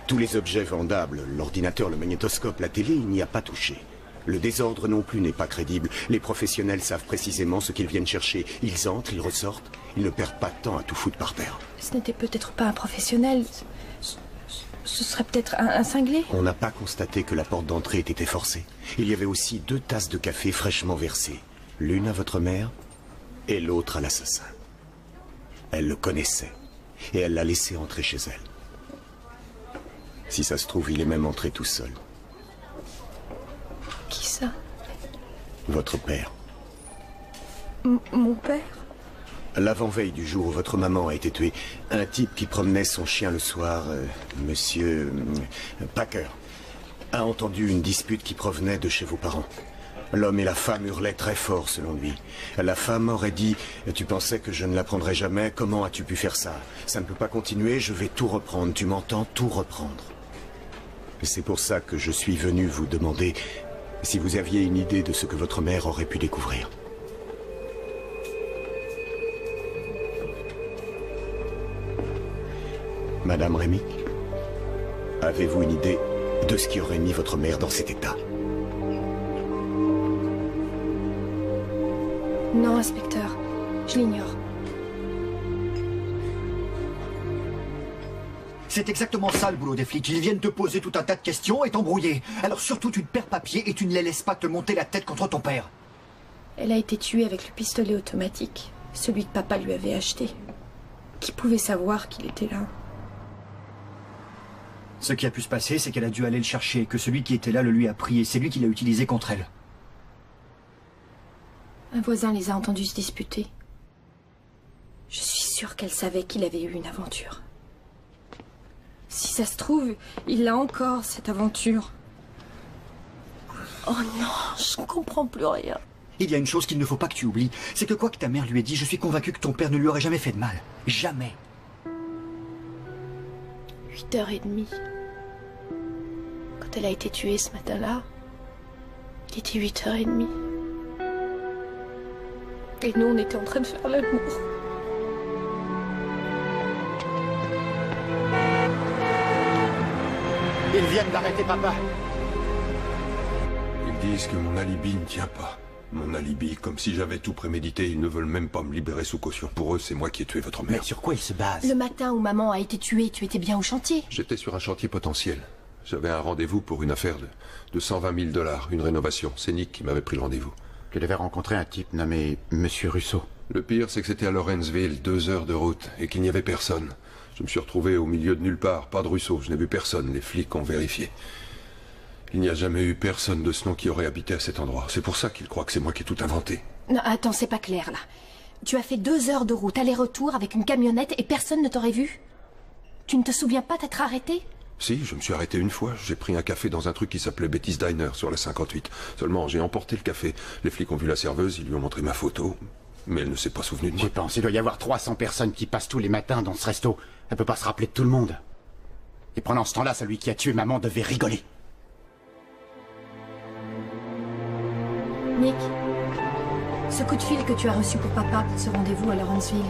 Tous les objets vendables, l'ordinateur, le magnétoscope, la télé, il n'y a pas touché. Le désordre non plus n'est pas crédible. Les professionnels savent précisément ce qu'ils viennent chercher. Ils entrent, ils ressortent. Ils ne perdent pas de temps à tout foutre par terre. Ce n'était peut-être pas un professionnel. Ce serait peut-être un cinglé? On n'a pas constaté que la porte d'entrée ait été forcée. Il y avait aussi 2 tasses de café fraîchement versées. L'une à votre mère et l'autre à l'assassin. Elle le connaissait et elle l'a laissé entrer chez elle. Si ça se trouve, il est même entré tout seul. Qui ça? Votre père. Mon père? L'avant-veille du jour où votre maman a été tuée, un type qui promenait son chien le soir, monsieur Packer, a entendu une dispute qui provenait de chez vos parents. L'homme et la femme hurlaient très fort, selon lui. La femme aurait dit « Tu pensais que je ne l'apprendrais jamais? Comment as-tu pu faire ça? Ça ne peut pas continuer, je vais tout reprendre. Tu m'entends? Tout reprendre. » C'est pour ça que je suis venu vous demander si vous aviez une idée de ce que votre mère aurait pu découvrir. Madame Rémick, avez-vous une idée de ce qui aurait mis votre mère dans cet état? Non, inspecteur. Je l'ignore. C'est exactement ça le boulot des flics. Ils viennent te poser tout un tas de questions et t'embrouiller. Alors surtout, tu ne perds pas pied et tu ne les laisses pas te monter la tête contre ton père. Elle a été tuée avec le pistolet automatique. Celui que papa lui avait acheté. Qui pouvait savoir qu'il était là? Ce qui a pu se passer, c'est qu'elle a dû aller le chercher et que celui qui était là le lui a pris et c'est lui qui l'a utilisé contre elle. Un voisin les a entendus se disputer. Je suis sûre qu'elle savait qu'il avait eu une aventure. Si ça se trouve, il l'a encore, cette aventure. Oh non, je ne comprends plus rien. Il y a une chose qu'il ne faut pas que tu oublies, c'est que quoi que ta mère lui ait dit, je suis convaincu que ton père ne lui aurait jamais fait de mal. Jamais. 8h30. Quand elle a été tuée ce matin-là, il était 8h30. Et nous, on était en train de faire l'amour. Ils viennent d'arrêter papa. Ils disent que mon alibi ne tient pas. Mon alibi, comme si j'avais tout prémédité, ils ne veulent même pas me libérer sous caution. Pour eux, c'est moi qui ai tué votre mère. Mais sur quoi ils se basent? Le matin où maman a été tuée, tu étais bien au chantier. J'étais sur un chantier potentiel. J'avais un rendez-vous pour une affaire de 120 000 $, une rénovation. C'est Nick qui m'avait pris le rendez-vous. Tu devais rencontrer un type nommé Monsieur Russo. Le pire, c'est que c'était à Lawrenceville, 2 heures de route, et qu'il n'y avait personne. Je me suis retrouvé au milieu de nulle part, pas de Russo, je n'ai vu personne, les flics ont vérifié. Il n'y a jamais eu personne de ce nom qui aurait habité à cet endroit. C'est pour ça qu'ils croient que c'est moi qui ai tout inventé. Non, attends, c'est pas clair, là. Tu as fait 2 heures de route, aller-retour, avec une camionnette, et personne ne t'aurait vu? Tu ne te souviens pas t'être arrêté? Si, je me suis arrêté une fois. J'ai pris un café dans un truc qui s'appelait Betty's Diner, sur la 58. Seulement, j'ai emporté le café. Les flics ont vu la serveuse, ils lui ont montré ma photo. Mais elle ne s'est pas souvenue de moi. J'y pense, il doit y avoir 300 personnes qui passent tous les matins dans ce resto. Elle peut pas se rappeler de tout le monde. Et pendant ce temps-là, celui qui a tué maman devait rigoler. Nick, ce coup de fil que tu as reçu pour papa pour ce rendez-vous à Lawrenceville,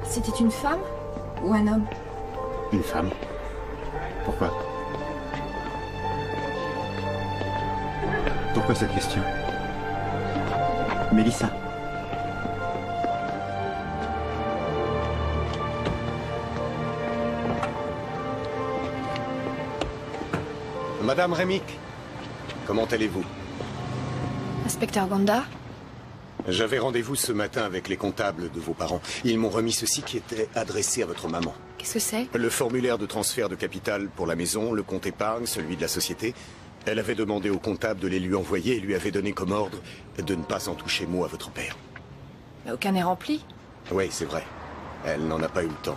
c'était une femme ou un homme? Une femme. Pourquoi? Pourquoi cette question? Mélissa. Madame Rémick, comment allez-vous? Inspecteur Gonda? J'avais rendez-vous ce matin avec les comptables de vos parents. Ils m'ont remis ceci qui était adressé à votre maman. Qu'est-ce que c'est? Le formulaire de transfert de capital pour la maison, le compte épargne, celui de la société. Elle avait demandé au comptable de les lui envoyer et lui avait donné comme ordre de ne pas en toucher mot à votre père. Mais aucun n'est rempli. Oui, c'est vrai. Elle n'en a pas eu le temps.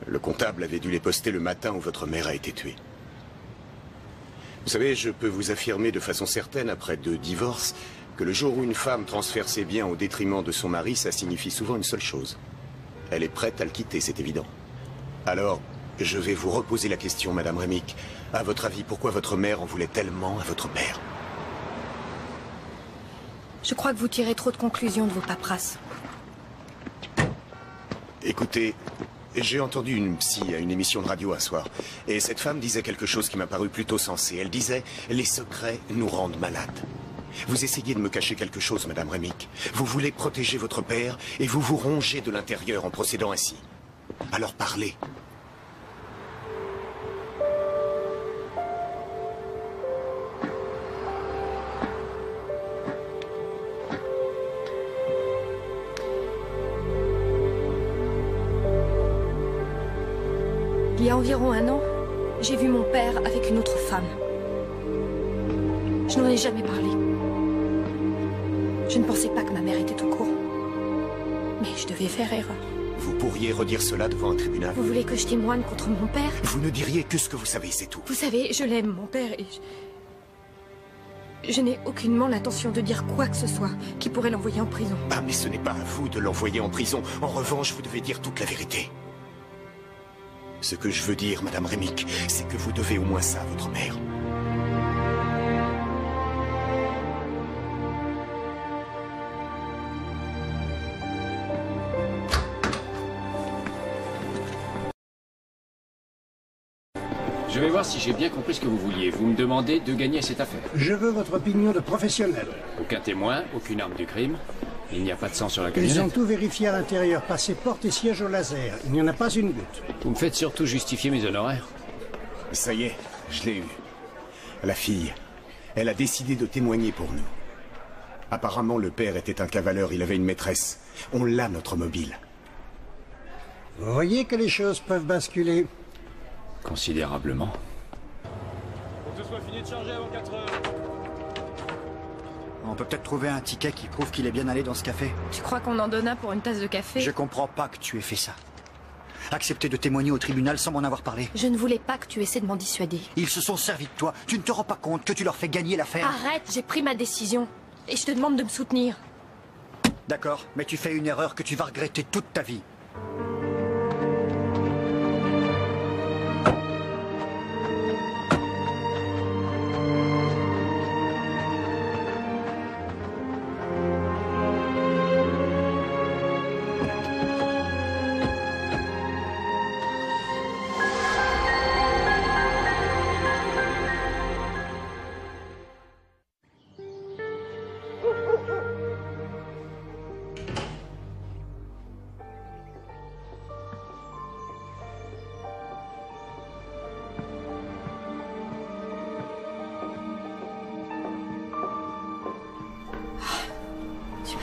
Le comptable avait dû les poster le matin où votre mère a été tuée. Vous savez, je peux vous affirmer de façon certaine, après 2 divorces, que le jour où une femme transfère ses biens au détriment de son mari, ça signifie souvent une seule chose. Elle est prête à le quitter, c'est évident. Alors, je vais vous reposer la question, Madame Rémick. À votre avis, pourquoi votre mère en voulait tellement à votre père? Je crois que vous tirez trop de conclusions de vos paperasses. Écoutez, j'ai entendu une psy à une émission de radio un soir. Et cette femme disait quelque chose qui m'a paru plutôt sensé. Elle disait « Les secrets nous rendent malades ». Vous essayez de me cacher quelque chose, Madame Rémick. Vous voulez protéger votre père et vous vous rongez de l'intérieur en procédant ainsi. Alors parlez. Il y a environ 1 an, j'ai vu mon père avec une autre femme. Je n'en ai jamais parlé. Je ne pensais pas que ma mère était au courant. Mais je devais faire erreur. Vous pourriez redire cela devant un tribunal? Vous voulez que je témoigne contre mon père? Vous ne diriez que ce que vous savez, c'est tout. Vous savez, je l'aime, mon père, et je n'ai aucunement l'intention de dire quoi que ce soit qui pourrait l'envoyer en prison. Ah, mais ce n'est pas à vous de l'envoyer en prison. En revanche, vous devez dire toute la vérité. Ce que je veux dire, Madame Rémick, c'est que vous devez au moins ça à votre mère. Je vais voir si j'ai bien compris ce que vous vouliez. Vous me demandez de gagner cette affaire. Je veux votre opinion de professionnel. Aucun témoin, aucune arme du crime. Il n'y a pas de sang sur la camionnette. Ils ont tout vérifié à l'intérieur, passé porte et siège au laser. Il n'y en a pas une goutte. Vous me faites surtout justifier mes honoraires. Ça y est, je l'ai eu. La fille, elle a décidé de témoigner pour nous. Apparemment, le père était un cavaleur, il avait une maîtresse. On l'a, notre mobile. Vous voyez que les choses peuvent basculer. Considérablement. Faut que ce soit fini de charger avant 4 heures. On peut peut-être trouver un ticket qui prouve qu'il est bien allé dans ce café. Tu crois qu'on en donne un pour une tasse de café? Je comprends pas que tu aies fait ça. Accepter de témoigner au tribunal sans m'en avoir parlé. Je ne voulais pas que tu essaies de m'en dissuader. Ils se sont servis de toi. Tu ne te rends pas compte que tu leur fais gagner l'affaire. Arrête, j'ai pris ma décision. Et je te demande de me soutenir. D'accord, mais tu fais une erreur que tu vas regretter toute ta vie.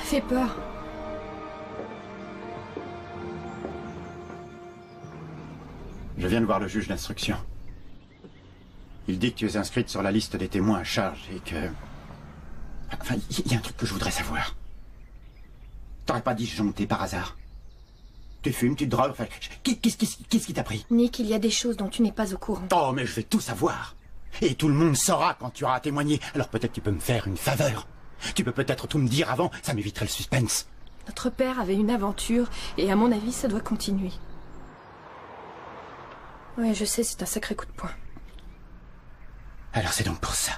Fait peur. Je viens de voir le juge d'instruction. Il dit que tu es inscrite sur la liste des témoins à charge et que... Enfin, il y a un truc que je voudrais savoir. T'aurais pas disjoncté par hasard? Tu fumes, tu te drogues, enfin... Qu'est-ce qui t'a pris? Nick, il y a des choses dont tu n'es pas au courant. Oh, mais je vais tout savoir. Et tout le monde saura quand tu auras témoigné. Alors peut-être tu peux me faire une faveur. Tu peux peut-être tout me dire avant, ça m'éviterait le suspense. Notre père avait une aventure, et à mon avis, ça doit continuer. Ouais, je sais, c'est un sacré coup de poing. Alors c'est donc pour ça.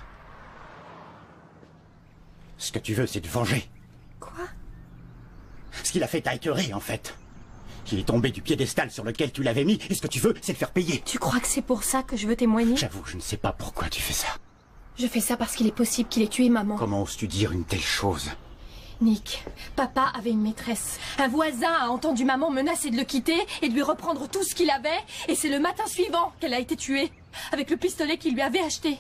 Ce que tu veux, c'est te venger. Quoi? Ce qu'il a fait t'a écœuré, en fait. Il est tombé du piédestal sur lequel tu l'avais mis, et ce que tu veux, c'est le faire payer. Tu crois que c'est pour ça que je veux témoigner? J'avoue, je ne sais pas pourquoi tu fais ça. Je fais ça parce qu'il est possible qu'il ait tué maman. Comment oses-tu dire une telle chose? Nick, papa avait une maîtresse. Un voisin a entendu maman menacer de le quitter et de lui reprendre tout ce qu'il avait. Et c'est le matin suivant qu'elle a été tuée, avec le pistolet qu'il lui avait acheté.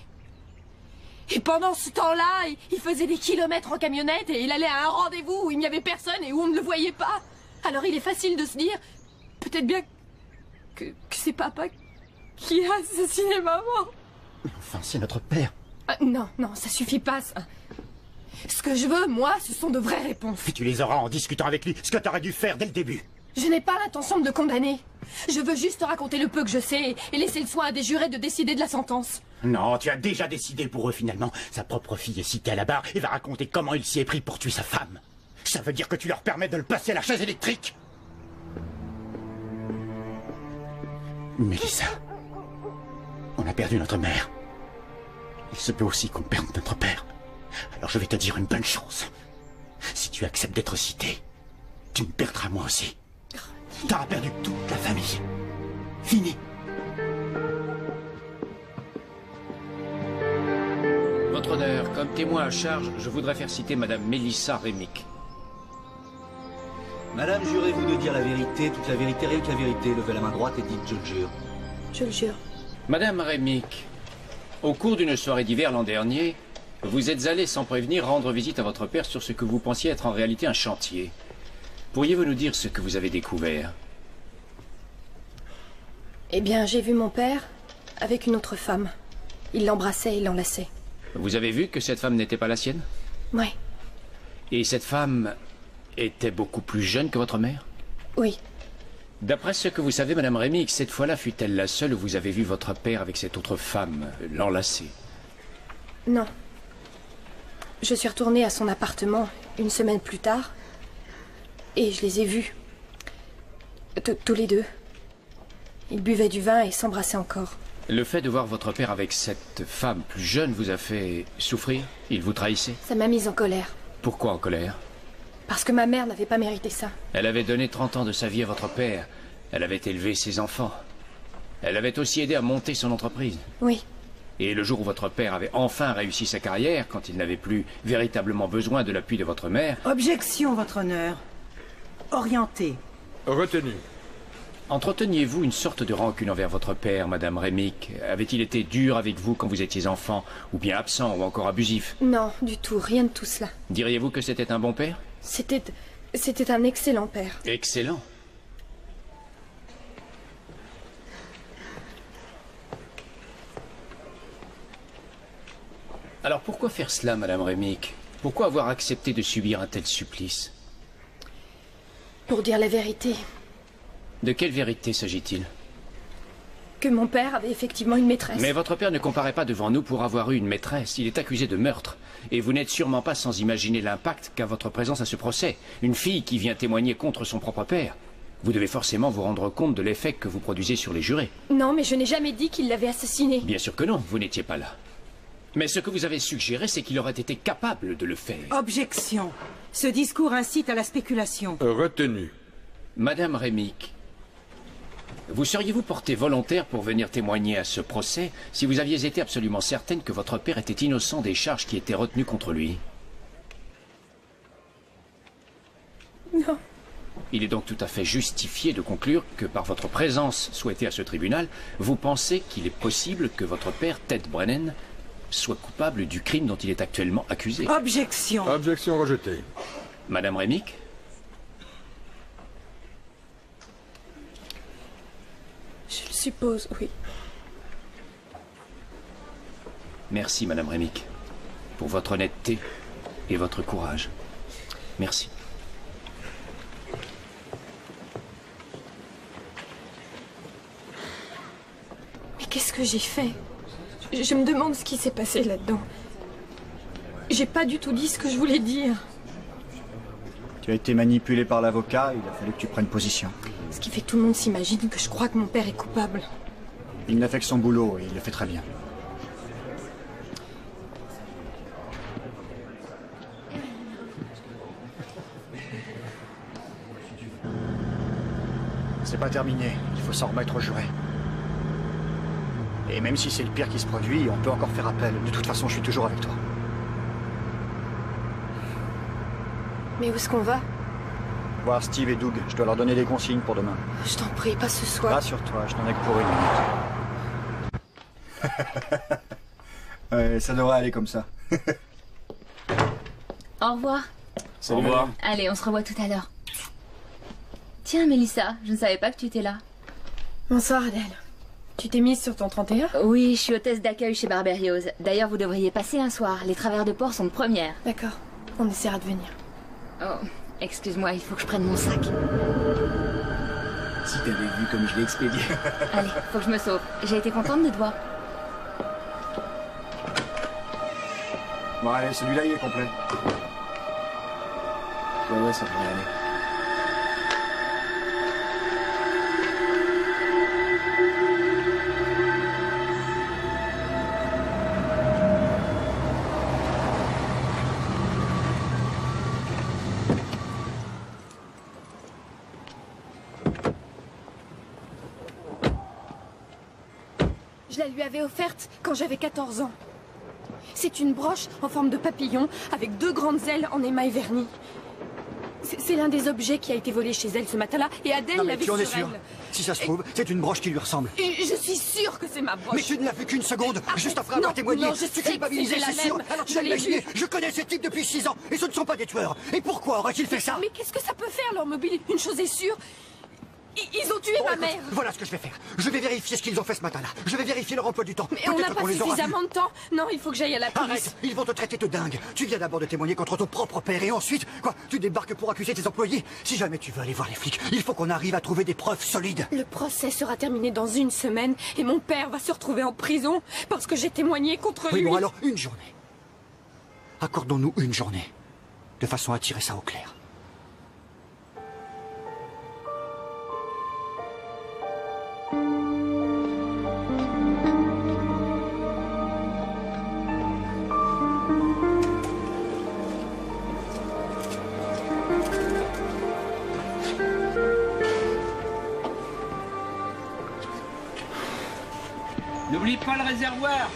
Et pendant ce temps-là, il faisait des kilomètres en camionnette et il allait à un rendez-vous où il n'y avait personne et où on ne le voyait pas. Alors il est facile de se dire, peut-être bien que c'est papa qui a assassiné maman. Enfin, c'est notre père. Non, ça suffit pas, ça. Ce que je veux, moi, ce sont de vraies réponses. Et tu les auras en discutant avec lui, ce que t'aurais dû faire dès le début. Je n'ai pas l'intention de le condamner. Je veux juste raconter le peu que je sais et laisser le soin à des jurés de décider de la sentence. Non, tu as déjà décidé pour eux, finalement. Sa propre fille est citée à la barre et va raconter comment il s'y est pris pour tuer sa femme. Ça veut dire que tu leur permets de le passer à la chaise électrique. Mélissa, on a perdu notre mère. Il se peut aussi qu'on perde notre père. Alors je vais te dire une bonne chose. Si tu acceptes d'être cité, tu me perdras moi aussi. T'auras perdu toute la famille. Fini. Votre honneur, comme témoin à charge, je voudrais faire citer Madame Mélissa Rémick. Madame, jurez-vous de dire la vérité, toute la vérité, rien que la vérité. Levez la main droite et dites « je le jure ». Je le jure. Madame Rémick, au cours d'une soirée d'hiver l'an dernier, vous êtes allée sans prévenir rendre visite à votre père sur ce que vous pensiez être en réalité un chantier. Pourriez-vous nous dire ce que vous avez découvert? Eh bien, j'ai vu mon père avec une autre femme. Il l'embrassait et l'enlaçait. Vous avez vu que cette femme n'était pas la sienne? Oui. Et cette femme était beaucoup plus jeune que votre mère? Oui. D'après ce que vous savez, Madame Rémy, cette fois-là fut-elle la seule où vous avez vu votre père avec cette autre femme, l'enlacer? Non. Je suis retournée à son appartement une semaine plus tard et je les ai vus. Tous les deux. Ils buvaient du vin et s'embrassaient encore. Le fait de voir votre père avec cette femme plus jeune vous a fait souffrir? Il vous trahissait? Ça m'a mise en colère. Pourquoi en colère? Parce que ma mère n'avait pas mérité ça. Elle avait donné 30 ans de sa vie à votre père. Elle avait élevé ses enfants. Elle avait aussi aidé à monter son entreprise. Oui. Et le jour où votre père avait enfin réussi sa carrière, quand il n'avait plus véritablement besoin de l'appui de votre mère... Objection, votre honneur. Orienté. Retenu. Entreteniez-vous une sorte de rancune envers votre père, Madame Rémick? Avait-il été dur avec vous quand vous étiez enfant, ou bien absent, ou encore abusif? Non, du tout, rien de tout cela. Diriez-vous que c'était un bon père? C'était un excellent père. Excellent. Alors pourquoi faire cela, Madame Rémick? Pourquoi avoir accepté de subir un tel supplice? Pour dire la vérité. De quelle vérité s'agit-il? Que mon père avait effectivement une maîtresse. Mais votre père ne comparaît pas devant nous pour avoir eu une maîtresse. Il est accusé de meurtre. Et vous n'êtes sûrement pas sans imaginer l'impact qu'a votre présence à ce procès. Une fille qui vient témoigner contre son propre père. Vous devez forcément vous rendre compte de l'effet que vous produisez sur les jurés. Non, mais je n'ai jamais dit qu'il l'avait assassiné. Bien sûr que non, vous n'étiez pas là. Mais ce que vous avez suggéré, c'est qu'il aurait été capable de le faire. Objection. Ce discours incite à la spéculation. Retenu. Madame Rémick, vous seriez-vous portée volontaire pour venir témoigner à ce procès si vous aviez été absolument certaine que votre père était innocent des charges qui étaient retenues contre lui? Non. Il est donc tout à fait justifié de conclure que par votre présence souhaitée à ce tribunal, vous pensez qu'il est possible que votre père, Ted Brennan, soit coupable du crime dont il est actuellement accusé. Objection. Objection rejetée. Madame Rémick? Je le suppose, oui. Merci, Madame Rémick, pour votre honnêteté et votre courage. Merci. Mais qu'est-ce que j'ai fait? Je me demande ce qui s'est passé là-dedans. J'ai pas du tout dit ce que je voulais dire. Tu as été manipulé par l'avocat, il a fallu que tu prennes position. Ce qui fait que tout le monde s'imagine que je crois que mon père est coupable. Il n'a fait que son boulot et il le fait très bien. C'est pas terminé, il faut s'en remettre au juré. Et même si c'est le pire qui se produit, on peut encore faire appel. De toute façon, je suis toujours avec toi. Mais où est-ce qu'on va? Voir Steve et Doug, je dois leur donner des consignes pour demain. Je t'en prie, pas ce soir. Rassure-toi, je n'en ai que pour une minute. Ouais, ça devrait aller comme ça. Au revoir. Au revoir. Allez, on se revoit tout à l'heure. Tiens, Mélissa, je ne savais pas que tu étais là. Bonsoir, Adèle. Tu t'es mise sur ton 31? Oui, je suis hôtesse d'accueil chez Barberios. D'ailleurs, vous devriez passer un soir. Les travers de port sont de première. D'accord, on essaiera de venir. Oh, excuse-moi, il faut que je prenne mon sac. Si t'avais vu comme je l'ai expédié. Allez, faut que je me sauve. J'ai été contente de te voir. Bon, allez, celui-là, il est complet. Ouais, ça devrait aller. Je la lui avais offerte quand j'avais 14 ans. C'est une broche en forme de papillon avec 2 grandes ailes en émail verni. C'est l'un des objets qui a été volé chez elle ce matin-là et Adèle l'avait sur elle. Tu en es sûr? Si ça se trouve, c'est une broche qui lui ressemble. Et je suis sûre que c'est ma broche. Mais tu ne l'as vu qu'une seconde, juste après avoir témoigné. Non, je sais tu que culpabilisais, c'est c'est la sûr. même. Alors tu Je vas l'ai imaginer, vu. je connais ces types depuis 6 ans et ce ne sont pas des tueurs. Et pourquoi aurait-il fait ça? Mais qu'est-ce que ça peut faire, leur mobile? Une chose est sûre, ils ont tué ma mère. Voilà ce que je vais faire. Je vais vérifier ce qu'ils ont fait ce matin-là. Je vais vérifier leur emploi du temps. Mais on n'a pas suffisamment de temps. Non, il faut que j'aille à la police. Arrête, ils vont te traiter de dingue. Tu viens d'abord de témoigner contre ton propre père et ensuite, quoi, tu débarques pour accuser tes employés. Si jamais tu veux aller voir les flics, il faut qu'on arrive à trouver des preuves solides. Le procès sera terminé dans 1 semaine et mon père va se retrouver en prison parce que j'ai témoigné contre lui. Oui, bon, alors une journée. Accordons-nous une journée, de façon à tirer ça au clair. N'oublie pas le réservoir.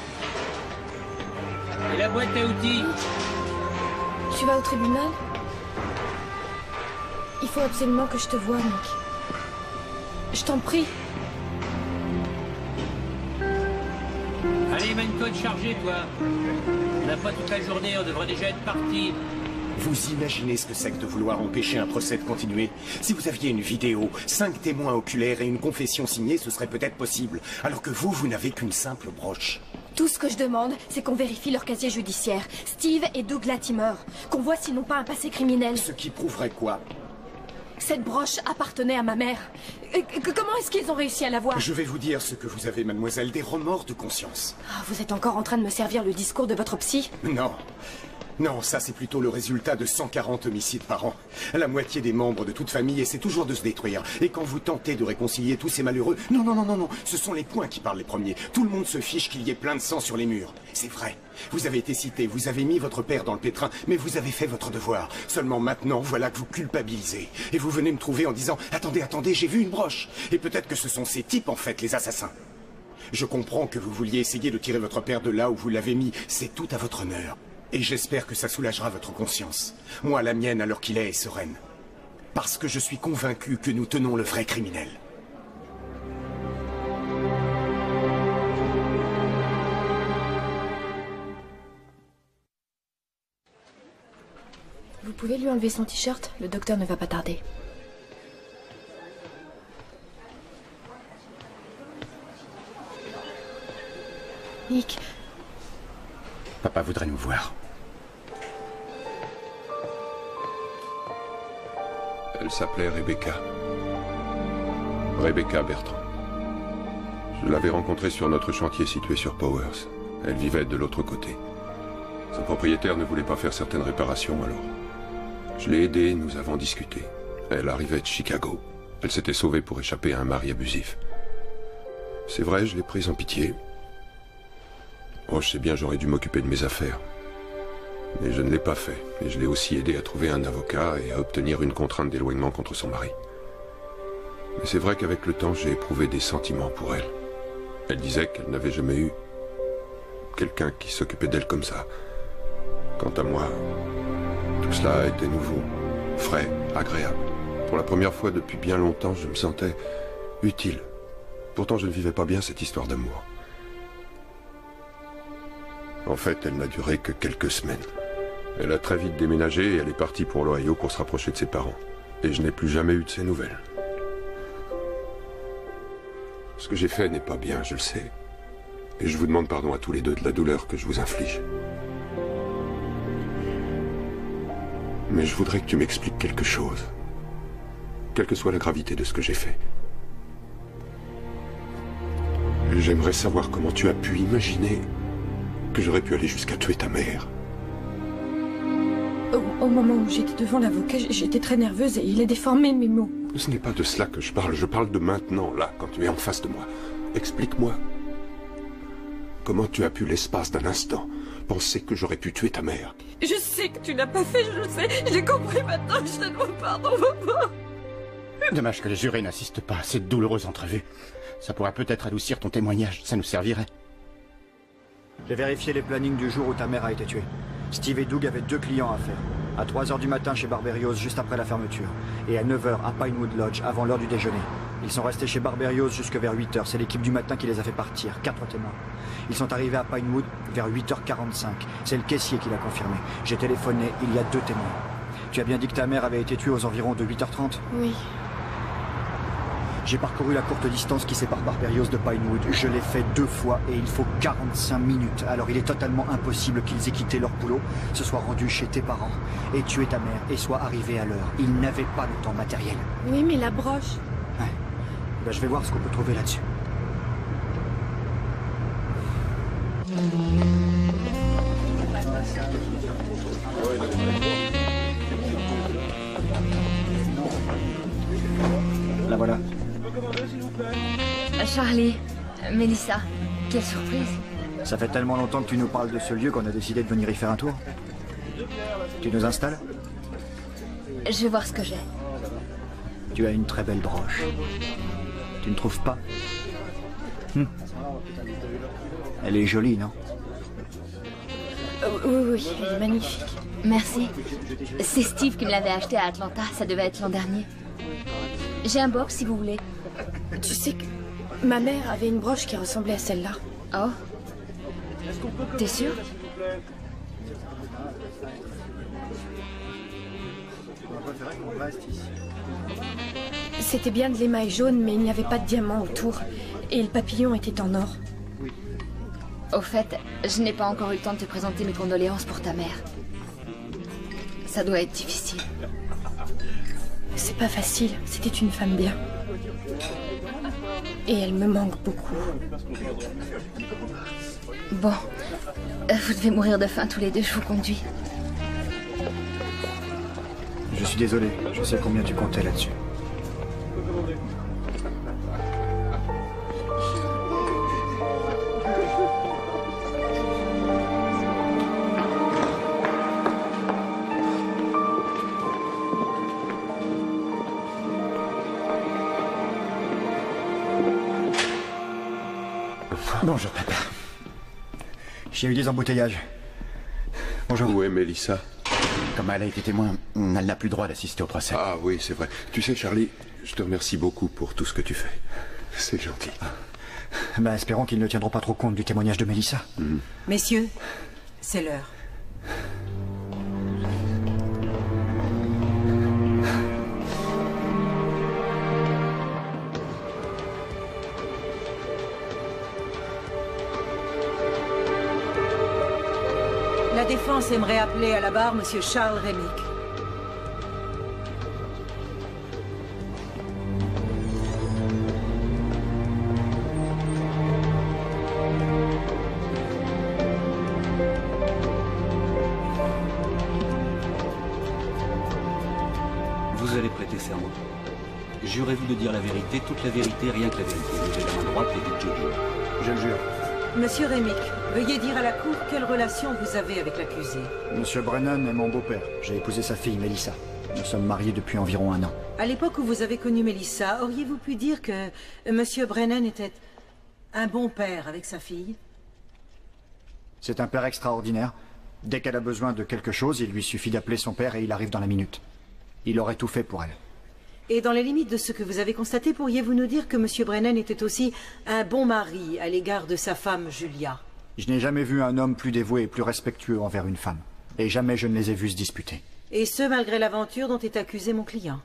Et la boîte à outils. Tu vas au tribunal? Il faut absolument que je te voie, Nick. Je t'en prie. Allez, Mancon, chargé, toi. On n'a pas toute la journée, on devrait déjà être parti. Vous imaginez ce que c'est que de vouloir empêcher un procès de continuer? Si vous aviez une vidéo, 5 témoins oculaires et une confession signée, ce serait peut-être possible. Alors que vous n'avez qu'une simple broche. Tout ce que je demande, c'est qu'on vérifie leur casier judiciaire. Steve et Doug Latimer. Qu'on voit s'ils n'ont pas un passé criminel. Ce qui prouverait quoi? Cette broche appartenait à ma mère. Comment est-ce qu'ils ont réussi à l'avoir? Je vais vous dire ce que vous avez, mademoiselle, des remords de conscience. Ah, vous êtes encore en train de me servir le discours de votre psy? Non. Non, ça c'est plutôt le résultat de 140 homicides par an. La moitié des membres de toute famille essaient toujours de se détruire. Et quand vous tentez de réconcilier tous ces malheureux... Non, non, non, non, non, ce sont les points qui parlent les premiers. Tout le monde se fiche qu'il y ait plein de sang sur les murs. C'est vrai. Vous avez été cité, vous avez mis votre père dans le pétrin, mais vous avez fait votre devoir. Seulement maintenant, voilà que vous culpabilisez. Et vous venez me trouver en disant « Attendez, attendez, j'ai vu une broche !» Et peut-être que ce sont ces types, en fait, les assassins. Je comprends que vous vouliez essayer de tirer votre père de là où vous l'avez mis. C'est tout à votre honneur. Et j'espère que ça soulagera votre conscience. Moi, la mienne, alors qu'il est sereine. Parce que je suis convaincu que nous tenons le vrai criminel. Vous pouvez lui enlever son t-shirt? Le docteur ne va pas tarder. Nick. Papa voudrait nous voir. Elle s'appelait Rebecca. Rebecca Bertrand. Je l'avais rencontrée sur notre chantier situé sur Powers. Elle vivait de l'autre côté. Son propriétaire ne voulait pas faire certaines réparations, alors je l'ai aidée, nous avons discuté. Elle arrivait de Chicago. Elle s'était sauvée pour échapper à un mari abusif. C'est vrai, je l'ai prise en pitié. Oh, je sais bien, j'aurais dû m'occuper de mes affaires. Mais je ne l'ai pas fait. Et je l'ai aussi aidée à trouver un avocat et à obtenir une contrainte d'éloignement contre son mari. Mais c'est vrai qu'avec le temps, j'ai éprouvé des sentiments pour elle. Elle disait qu'elle n'avait jamais eu quelqu'un qui s'occupait d'elle comme ça. Quant à moi, tout cela était nouveau, frais, agréable. Pour la première fois depuis bien longtemps, je me sentais utile. Pourtant, je ne vivais pas bien cette histoire d'amour. En fait, elle n'a duré que quelques semaines. Elle a très vite déménagé et elle est partie pour l'Ohio pour se rapprocher de ses parents. Et je n'ai plus jamais eu de ses nouvelles. Ce que j'ai fait n'est pas bien, je le sais. Et je vous demande pardon à tous les deux de la douleur que je vous inflige. Mais je voudrais que tu m'expliques quelque chose. Quelle que soit la gravité de ce que j'ai fait. J'aimerais savoir comment tu as pu imaginer que j'aurais pu aller jusqu'à tuer ta mère. Au moment où j'étais devant l'avocat, j'étais très nerveuse et il a déformé mes mots. Ce n'est pas de cela que je parle de maintenant, là, quand tu es en face de moi. Explique-moi. Comment tu as pu, l'espace d'un instant, penser que j'aurais pu tuer ta mère? Je sais que tu l'as pas fait, je le sais. Je l'ai compris maintenant, je te demande pardon, papa. Dommage que les jurés n'assistent pas à cette douloureuse entrevue. Ça pourrait peut-être adoucir ton témoignage, ça nous servirait. J'ai vérifié les plannings du jour où ta mère a été tuée. Steve et Doug avaient 2 clients à faire. À 3h du matin chez Barberios, juste après la fermeture. Et à 9h à Pinewood Lodge, avant l'heure du déjeuner. Ils sont restés chez Barberios jusque vers 8h. C'est l'équipe du matin qui les a fait partir. 4 témoins. Ils sont arrivés à Pinewood vers 8h45. C'est le caissier qui l'a confirmé. J'ai téléphoné, il y a 2 témoins. Tu as bien dit que ta mère avait été tuée aux environs de 8h30 ? Oui. J'ai parcouru la courte distance qui sépare Barberios de Pinewood. Je l'ai fait 2 fois et il faut 45 minutes. Alors il est totalement impossible qu'ils aient quitté leur boulot, se soient rendus chez tes parents et tué ta mère et soient arrivés à l'heure. Ils n'avaient pas le temps matériel. Oui, mais la broche... Ouais. Ben, je vais voir ce qu'on peut trouver là-dessus. La voilà. Charlie, Mélissa, quelle surprise. Ça fait tellement longtemps que tu nous parles de ce lieu qu'on a décidé de venir y faire un tour. Tu nous installes? Je vais voir ce que j'ai. Tu as une très belle broche. Tu ne trouves pas? Elle est jolie, non? Oui, elle est magnifique. Merci. C'est Steve qui me l'avait acheté à Atlanta, ça devait être l'an dernier. J'ai un box si vous voulez. Tu sais que ma mère avait une broche qui ressemblait à celle-là. Oh? T'es sûr? C'était bien de l'émail jaune, mais il n'y avait pas de diamant autour. Et le papillon était en or. Au fait, je n'ai pas encore eu le temps de te présenter mes condoléances pour ta mère. Ça doit être difficile. C'est pas facile, c'était une femme bien. Et elle me manque beaucoup. Bon, vous devez mourir de faim tous les deux, je vous conduis. Je suis désolé, je sais combien tu comptais là-dessus. Bonjour, papa. J'ai eu des embouteillages. Bonjour. Où est Mélissa? Comme elle a été témoin, elle n'a plus le droit d'assister au procès. Ah oui, c'est vrai. Tu sais, Charlie, je te remercie beaucoup pour tout ce que tu fais. C'est gentil. Ben, espérons qu'ils ne tiendront pas trop compte du témoignage de Mélissa. Messieurs, c'est l'heure. La défense aimerait appeler à la barre Monsieur Charles Rémick. Vous allez prêter serment. Jurez-vous de dire la vérité, toute la vérité, rien que la vérité. Levez la main droite et dites Jojo. Je le jure. Monsieur Rémick, veuillez dire à la cour quelle relation vous avez avec l'accusé. Monsieur Brennan est mon beau-père. J'ai épousé sa fille, Mélissa. Nous sommes mariés depuis environ 1 an. À l'époque où vous avez connu Mélissa, auriez-vous pu dire que Monsieur Brennan était un bon père avec sa fille? C'est un père extraordinaire. Dès qu'elle a besoin de quelque chose, il lui suffit d'appeler son père et il arrive dans la minute. Il aurait tout fait pour elle. Et dans les limites de ce que vous avez constaté, pourriez-vous nous dire que Monsieur Brennan était aussi un bon mari à l'égard de sa femme, Julia? Je n'ai jamais vu un homme plus dévoué et plus respectueux envers une femme. Et jamais je ne les ai vus se disputer. Et ce, malgré l'aventure dont est accusé mon client?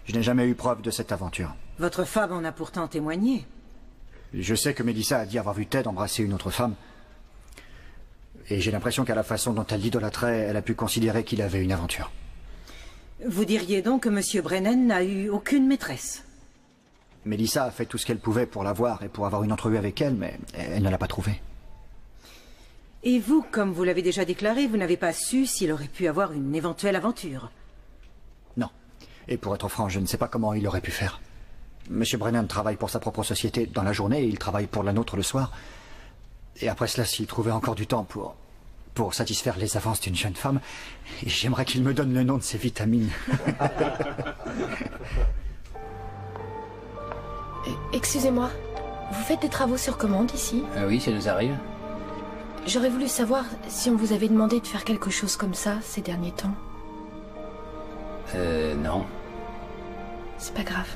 Je n'ai jamais eu preuve de cette aventure. Votre femme en a pourtant témoigné. Je sais que Mélissa a dit avoir vu Ted embrasser une autre femme. Et j'ai l'impression qu'à la façon dont elle l'idolâtrait, elle a pu considérer qu'il avait une aventure. Vous diriez donc que Monsieur Brennan n'a eu aucune maîtresse? Mélissa a fait tout ce qu'elle pouvait pour la voir et pour avoir une entrevue avec elle, mais elle ne l'a pas trouvée. Et vous, comme vous l'avez déjà déclaré, vous n'avez pas su s'il aurait pu avoir une éventuelle aventure? Non. Et pour être franc, je ne sais pas comment il aurait pu faire. Monsieur Brennan travaille pour sa propre société dans la journée et il travaille pour la nôtre le soir. Et après cela, s'il trouvait encore du temps pour satisfaire les avances d'une jeune femme, j'aimerais qu'il me donne le nom de ses vitamines. Excusez-moi, vous faites des travaux sur commande ici? Oui, ça nous arrive. J'aurais voulu savoir si on vous avait demandé de faire quelque chose comme ça ces derniers temps. Non. C'est pas grave.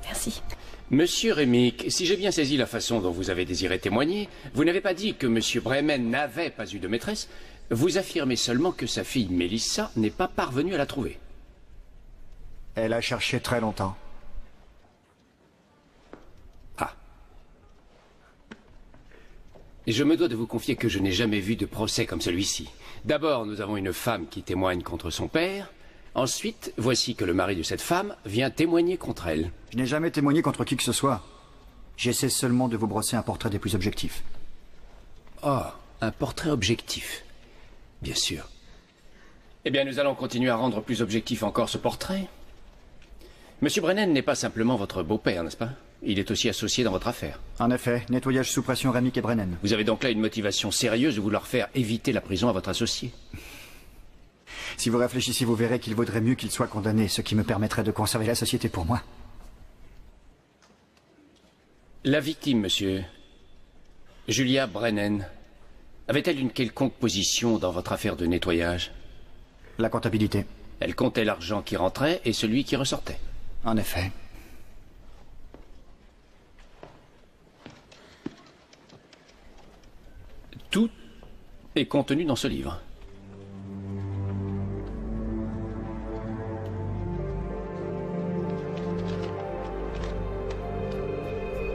Merci. Monsieur Rémick, si j'ai bien saisi la façon dont vous avez désiré témoigner, vous n'avez pas dit que Monsieur Bremen n'avait pas eu de maîtresse. Vous affirmez seulement que sa fille Mélissa n'est pas parvenue à la trouver. Elle a cherché très longtemps. Et je me dois de vous confier que je n'ai jamais vu de procès comme celui-ci. D'abord, nous avons une femme qui témoigne contre son père. Ensuite, voici que le mari de cette femme vient témoigner contre elle. Je n'ai jamais témoigné contre qui que ce soit. J'essaie seulement de vous brosser un portrait des plus objectifs. Oh, un portrait objectif. Bien sûr. Eh bien, nous allons continuer à rendre plus objectif encore ce portrait. Monsieur Brennan n'est pas simplement votre beau-père, n'est-ce pas? Il est aussi associé dans votre affaire. En effet, nettoyage sous pression Remick et Brennan. Vous avez donc là une motivation sérieuse de vouloir faire éviter la prison à votre associé. Si vous réfléchissez, vous verrez qu'il vaudrait mieux qu'il soit condamné, ce qui me permettrait de conserver la société pour moi. La victime, monsieur, Julia Brennan, avait-elle une quelconque position dans votre affaire de nettoyage? La comptabilité. Elle comptait l'argent qui rentrait et celui qui ressortait. En effet. Tout est contenu dans ce livre.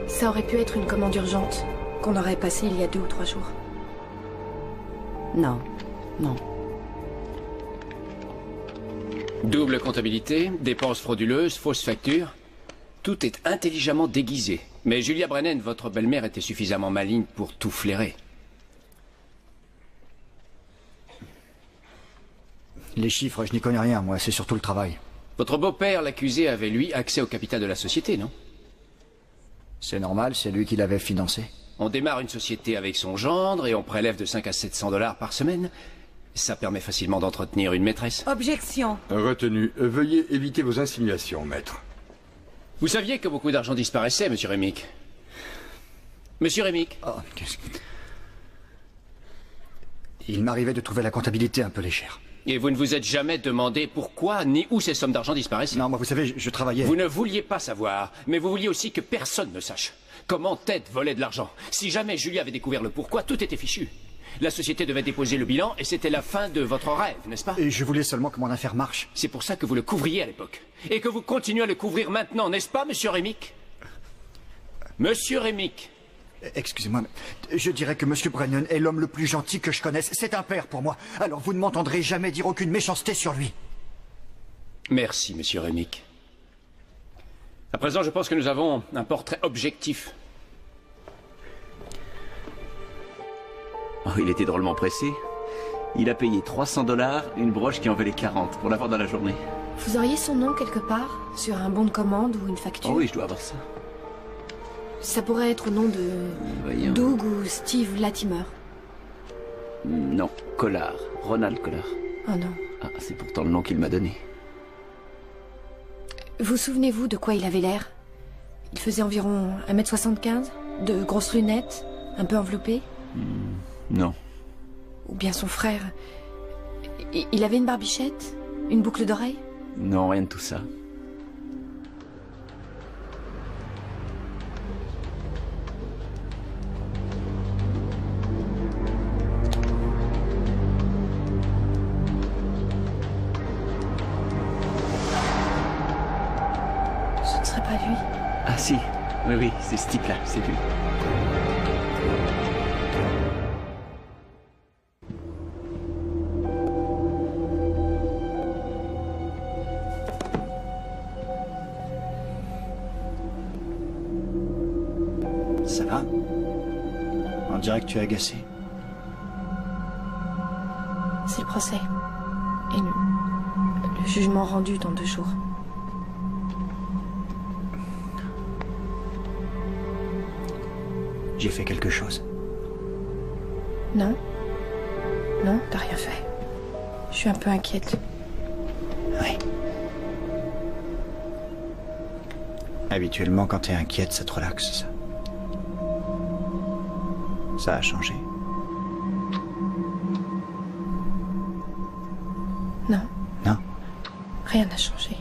Ça aurait pu être une commande urgente qu'on aurait passée il y a 2 ou 3 jours. Non, non. Double comptabilité, dépenses frauduleuses, fausses factures. Tout est intelligemment déguisé. Mais Julia Brennan, votre belle-mère, était suffisamment maligne pour tout flairer. Les chiffres, je n'y connais rien, moi, c'est surtout le travail. Votre beau-père, l'accusé, avait, lui, accès au capital de la société, non? C'est normal, c'est lui qui l'avait financé. On démarre une société avec son gendre et on prélève de 5 à 700 $ par semaine. Ça permet facilement d'entretenir une maîtresse. Objection. Retenu. Veuillez éviter vos insinuations, maître. Vous saviez que beaucoup d'argent disparaissait, monsieur Remick? Monsieur Remick? Oh, qu'est-ce que... Il m'arrivait de trouver la comptabilité un peu légère. Et vous ne vous êtes jamais demandé pourquoi ni où ces sommes d'argent disparaissaient? Non, moi, vous savez, je travaillais... Vous ne vouliez pas savoir, mais vous vouliez aussi que personne ne sache. Comment Ted volait de l'argent? Si jamais Julia avait découvert le pourquoi, tout était fichu. La société devait déposer le bilan et c'était la fin de votre rêve, n'est-ce pas? Et je voulais seulement que mon affaire marche. C'est pour ça que vous le couvriez à l'époque. Et que vous continuez à le couvrir maintenant, n'est-ce pas, monsieur Remick? Monsieur Remick. Excusez-moi, mais je dirais que Monsieur Brennan est l'homme le plus gentil que je connaisse. C'est un père pour moi. Alors vous ne m'entendrez jamais dire aucune méchanceté sur lui. Merci, monsieur Remick. À présent, je pense que nous avons un portrait objectif. Oh, il était drôlement pressé. Il a payé 300 $, une broche qui en valait 40 pour l'avoir dans la journée. Vous auriez son nom quelque part? Sur un bon de commande ou une facture? Oh oui, je dois avoir ça. Ça pourrait être au nom de... Voyons. Doug ou Steve Latimer. Non, Collard. Ronald Collard. Oh non. Ah, c'est pourtant le nom qu'il m'a donné. Vous souvenez-vous de quoi il avait l'air? Il faisait environ 1m75, de grosses lunettes, un peu enveloppé? Non. Ou bien son frère? Il avait une barbichette? Une boucle d'oreille? Non, rien de tout ça. Ce ne serait pas lui. Ah si, oui, oui, c'est ce type-là, c'est lui. Ça va? On dirait que tu es agacé. C'est le procès. Et le jugement rendu dans 2 jours. J'ai fait quelque chose. Non? Non, t'as rien fait. Je suis un peu inquiète. Oui. Habituellement, quand t'es inquiète, ça te relaxe, ça. Ça a changé. Non. Non? Rien n'a changé.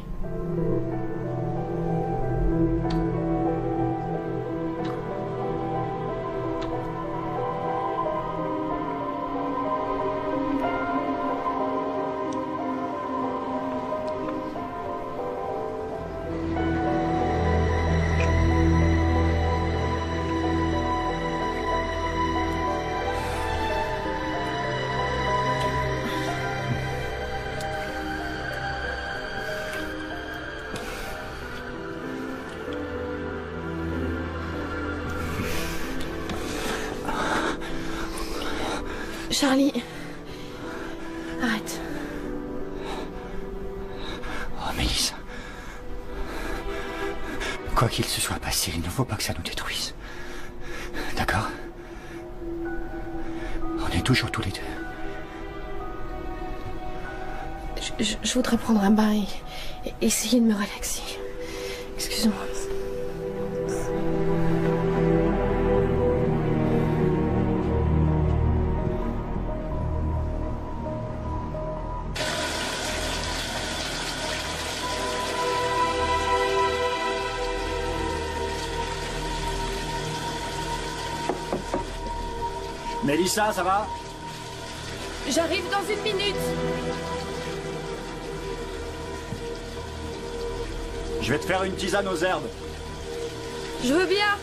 Charlie. Arrête. Oh, Mélissa. Quoi qu'il se soit passé, il ne faut pas que ça nous détruise. D'accord? On est toujours tous les deux. Je voudrais prendre un bain et essayer de me relaxer. Excuse-moi. Mélissa, ça va? J'arrive dans 1 minute. Je vais te faire une tisane aux herbes. Je veux bien.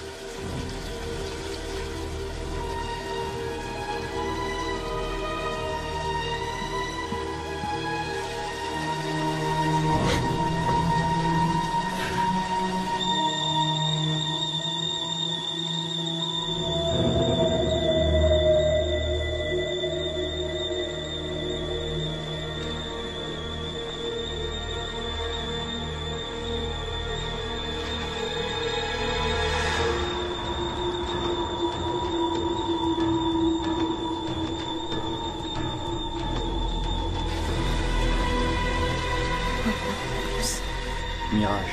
Mirage,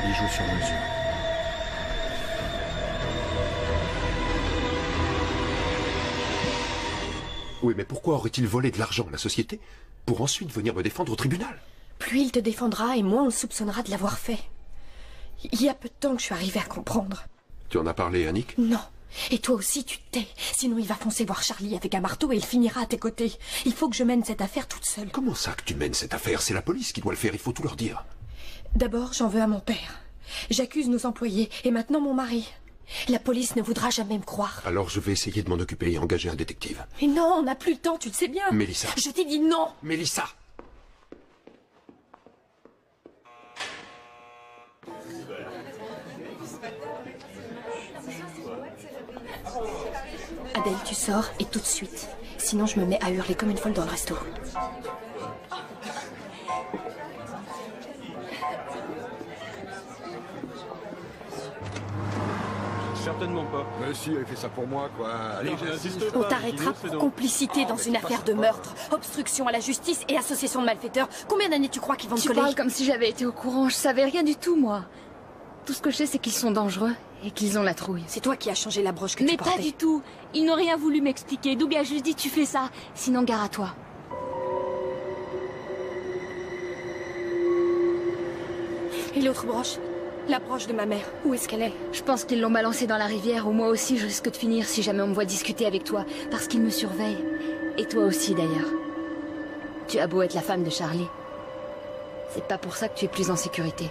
bijoux sur mesure. Oui, mais pourquoi aurait-il volé de l'argent à la société pour ensuite venir me défendre au tribunal? Plus il te défendra et moins on le soupçonnera de l'avoir fait. Il y a peu de temps que je suis arrivée à comprendre. Tu en as parlé à Nick? Non. Et toi aussi, tu te tais. Sinon, il va foncer voir Charlie avec un marteau et il finira à tes côtés. Il faut que je mène cette affaire toute seule. Comment ça que tu mènes cette affaire? C'est la police qui doit le faire, il faut tout leur dire. D'abord, j'en veux à mon père. J'accuse nos employés et maintenant mon mari. La police ne voudra jamais me croire. Alors je vais essayer de m'en occuper et engager un détective. Mais non, on n'a plus le temps, tu le sais bien. Mélissa. Je t'ai dit non. Mélissa. Adèle, tu sors et tout de suite. Sinon, je me mets à hurler comme une folle dans le resto. Certainement pas. Mais si, elle fait ça pour moi, quoi. Allez, j'insiste pas. On t'arrêtera pour complicité dans une affaire de meurtre, obstruction à la justice et association de malfaiteurs. Combien d'années tu crois qu'ils vont te coller? Tu parles comme si j'avais été au courant. Je savais rien du tout, moi. Tout ce que je sais, c'est qu'ils sont dangereux et qu'ils ont la trouille. C'est toi qui as changé la broche que tu portais. Mais pas du tout. Ils n'ont rien voulu m'expliquer. Doug a juste dit tu fais ça. Sinon, gare à toi. Et l'autre broche? La broche de ma mère, où est-ce qu'elle est? Je pense qu'ils l'ont balancée dans la rivière, ou moi aussi je risque de finir si jamais on me voit discuter avec toi, parce qu'ils me surveillent. Et toi aussi d'ailleurs. Tu as beau être la femme de Charlie. C'est pas pour ça que tu es plus en sécurité.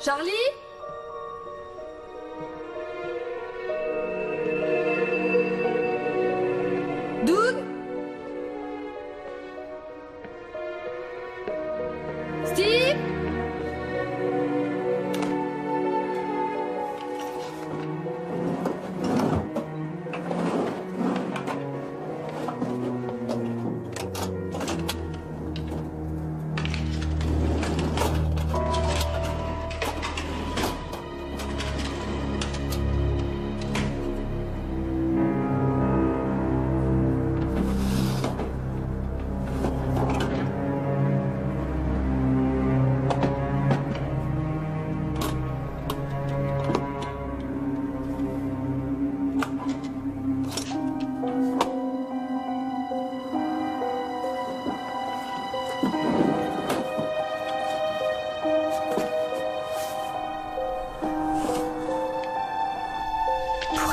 Charlie? Doug? Steve?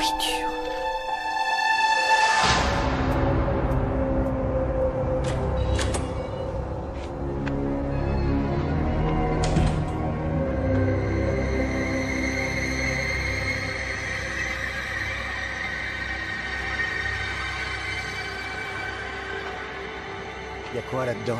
pourriture. Y a quoi là-dedans?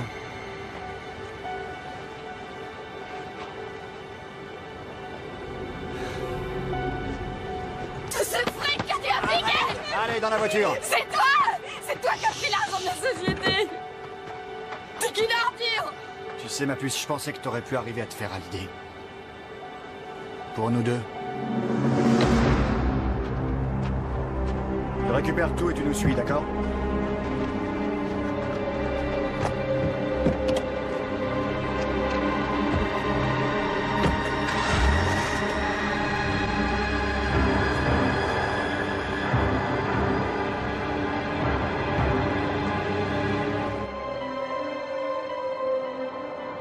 Tout ce fric que tu as piqué! Allez, dans la voiture! C'est toi! C'est toi qui as pris l'argent de la société! T'es qu'une ordure! Tu sais, ma puce, je pensais que t'aurais pu arriver à te faire à l'idée. Pour nous deux. Tu récupères tout et tu nous suis, d'accord?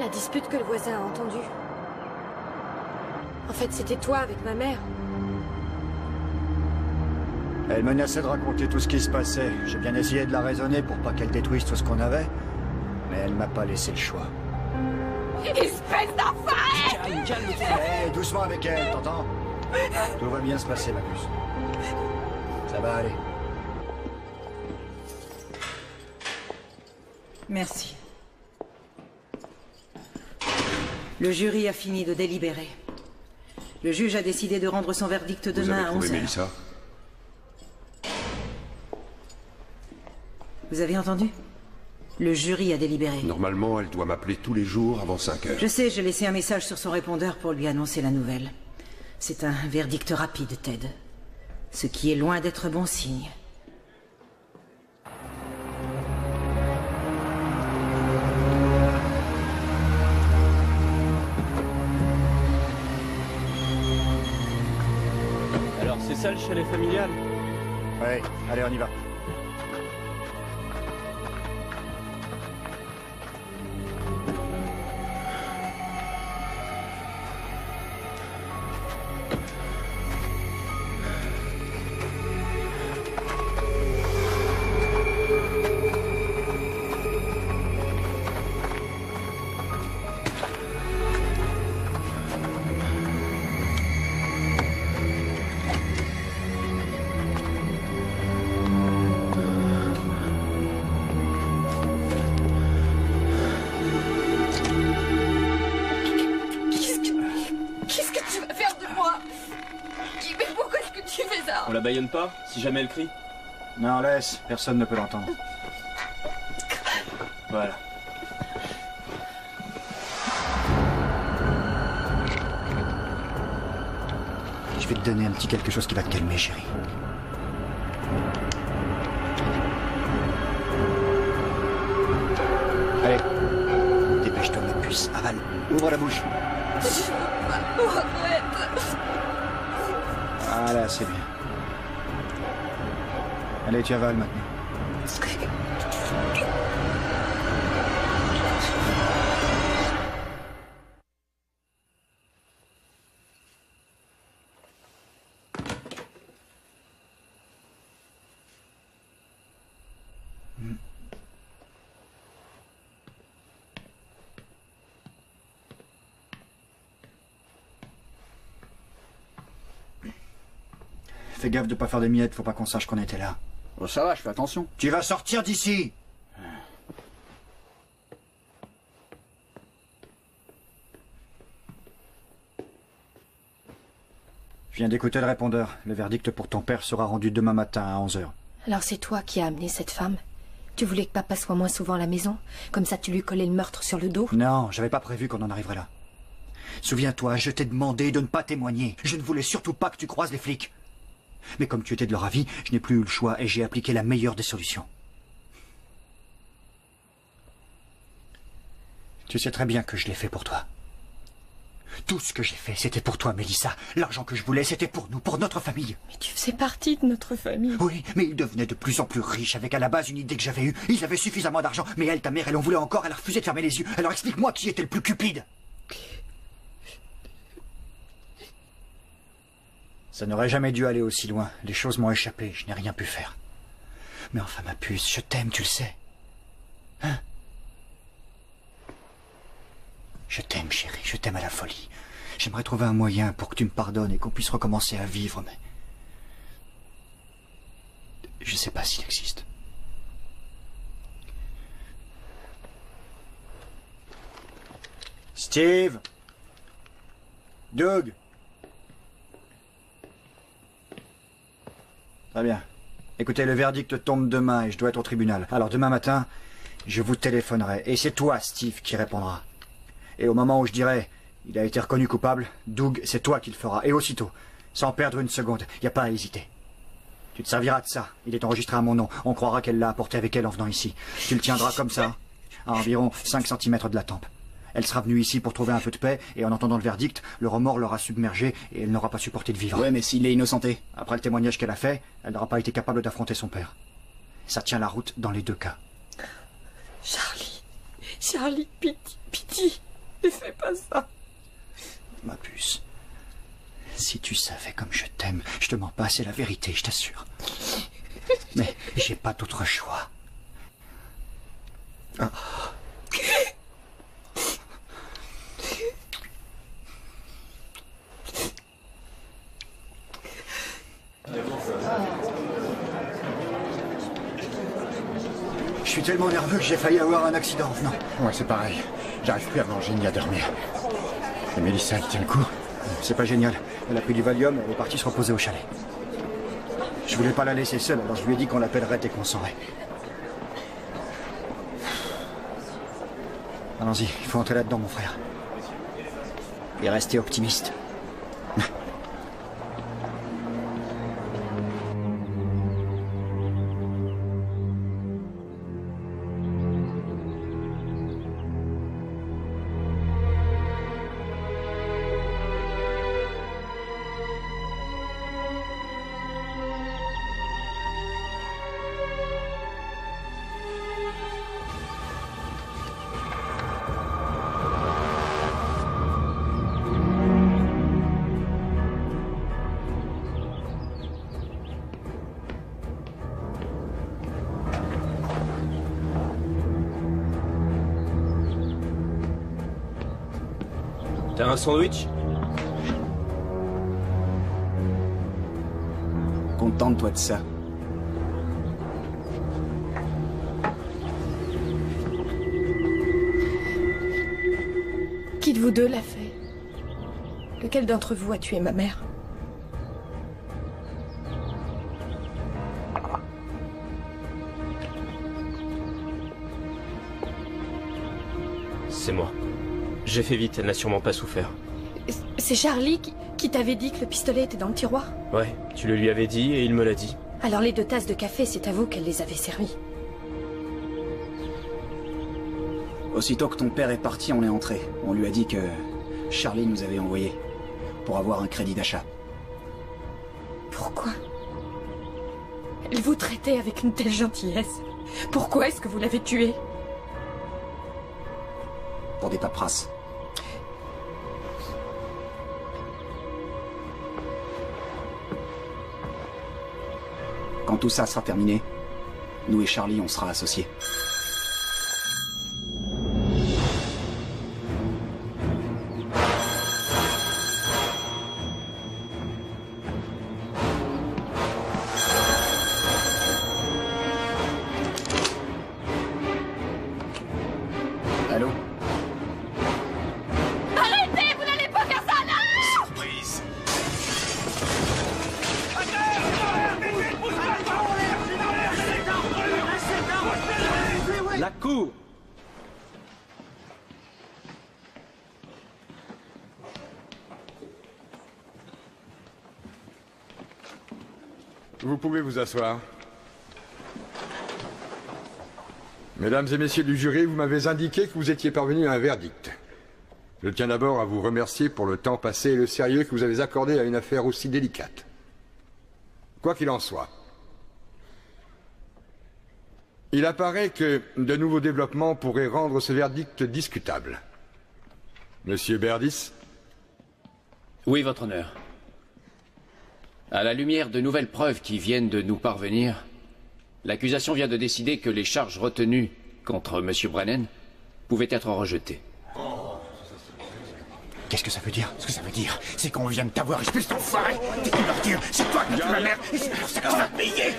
La dispute que le voisin a entendue. En fait, c'était toi avec ma mère. Elle menaçait de raconter tout ce qui se passait. J'ai bien essayé de la raisonner pour pas qu'elle détruise tout ce qu'on avait. Mais elle m'a pas laissé le choix. Espèce d'enfoiré! Calme-toi! Hé, doucement avec elle, t'entends? Tout va bien se passer, ma puce. Ça va aller. Merci. Le jury a fini de délibérer. Le juge a décidé de rendre son verdict demain à 11h. Mélissa? Vous avez entendu? Le jury a délibéré. Normalement, elle doit m'appeler tous les jours avant 5 heures. Je sais, j'ai laissé un message sur son répondeur pour lui annoncer la nouvelle. C'est un verdict rapide, Ted. Ce qui est loin d'être bon signe. Alors, c'est ça le chalet familial? Ouais, allez, on y va. Qu'est-ce que tu vas faire de moi? Mais pourquoi est-ce que tu fais ça? On la baïonne pas, si jamais elle crie? Non, laisse, personne ne peut l'entendre. Voilà. Je vais te donner un petit quelque chose qui va te calmer, chérie. Allez, dépêche-toi, ma puce. Avale, ouvre la bouche. Arrête. Voilà, c'est bien. Allez, tu avales maintenant. Fais gaffe de pas faire des miettes, faut pas qu'on sache qu'on était là. Oh, ça va, je fais attention. Tu vas sortir d'ici! Je viens d'écouter le répondeur. Le verdict pour ton père sera rendu demain matin à 11h. Alors c'est toi qui as amené cette femme? Tu voulais que papa soit moins souvent à la maison? Comme ça tu lui collais le meurtre sur le dos? Non, j'avais pas prévu qu'on en arriverait là. Souviens-toi, je t'ai demandé de ne pas témoigner. Je ne voulais surtout pas que tu croises les flics. Mais comme tu étais de leur avis, je n'ai plus eu le choix et j'ai appliqué la meilleure des solutions. Tu sais très bien que je l'ai fait pour toi. Tout ce que j'ai fait, c'était pour toi, Mélissa. L'argent que je voulais, c'était pour nous, pour notre famille. Mais tu faisais partie de notre famille. Oui, mais ils devenaient de plus en plus riches avec à la base une idée que j'avais eue. Ils avaient suffisamment d'argent, mais elle, ta mère, elle en voulait encore, elle a refusé de fermer les yeux. Alors explique-moi qui était le plus cupide. Ça n'aurait jamais dû aller aussi loin. Les choses m'ont échappé, je n'ai rien pu faire. Mais enfin, ma puce, je t'aime, tu le sais. Hein? Je t'aime, chérie, je t'aime à la folie. J'aimerais trouver un moyen pour que tu me pardonnes et qu'on puisse recommencer à vivre, mais... je sais pas s'il existe. Steve! Doug! Très bien. Écoutez, le verdict tombe demain et je dois être au tribunal. Alors demain matin, je vous téléphonerai. Et c'est toi, Steve, qui répondra. Et au moment où je dirai, il a été reconnu coupable, Doug, c'est toi qui le feras. Et aussitôt, sans perdre une seconde, y a pas à hésiter. Tu te serviras de ça. Il est enregistré à mon nom. On croira qu'elle l'a apporté avec elle en venant ici. Tu le tiendras comme ça, à environ 5 cm de la tempe. Elle sera venue ici pour trouver un peu de paix, et en entendant le verdict, le remords l'aura submergée et elle n'aura pas supporté de vivre. Ouais, mais s'il est innocenté. Après le témoignage qu'elle a fait, elle n'aura pas été capable d'affronter son père. Ça tient la route dans les deux cas. Charlie, pitié, ne fais pas ça. Ma puce, si tu savais comme je t'aime, je te mens pas, c'est la vérité, je t'assure. Mais j'ai pas d'autre choix. Ah. Je suis tellement nerveux que j'ai failli avoir un accident en venant. Ouais, c'est pareil. J'arrive plus à manger ni à dormir. Et Mélissa, elle tient le coup. C'est pas génial. Elle a pris du Valium et elle est partie se reposer au chalet. Je voulais pas la laisser seule, alors je lui ai dit qu'on l'appellerait dès qu'on saurait. Allons-y, il faut entrer là-dedans, mon frère. Et rester optimiste. T'as un sandwich? Contente-toi de ça. Qui de vous deux l'a fait? Lequel d'entre vous a tué ma mère? C'est moi. J'ai fait vite, elle n'a sûrement pas souffert. C'est Charlie qui t'avait dit que le pistolet était dans le tiroir? Ouais, tu le lui avais dit et il me l'a dit. Alors les 2 tasses de café, c'est à vous qu'elle les avait servies. Aussitôt que ton père est parti, on est entré. On lui a dit que Charlie nous avait envoyé pour avoir un crédit d'achat. Pourquoi? Elle vous traitait avec une telle gentillesse. Pourquoi est-ce que vous l'avez tuée? Pour des paperasses. Quand tout ça sera terminé, nous et Charlie, on sera associés. Allô? Arrêtez, vous n'allez pas faire ça là! Surprise! La cour! Vous pouvez vous asseoir. Mesdames et messieurs du jury, vous m'avez indiqué que vous étiez parvenus à un verdict. Je tiens d'abord à vous remercier pour le temps passé et le sérieux que vous avez accordé à une affaire aussi délicate. Quoi qu'il en soit, il apparaît que de nouveaux développements pourraient rendre ce verdict discutable. Monsieur Berdis? Oui, votre honneur. À la lumière de nouvelles preuves qui viennent de nous parvenir, l'accusation vient de décider que les charges retenues contre M. Brennan pouvaient être rejetées. Qu'est-ce que ça veut dire? Ce que ça veut dire, c'est qu'on vient de t'avoir espèce d'enfoiré. T'es une ordure, c'est toi qui as tué ma mère, et c'est pour ça que tu vas payer.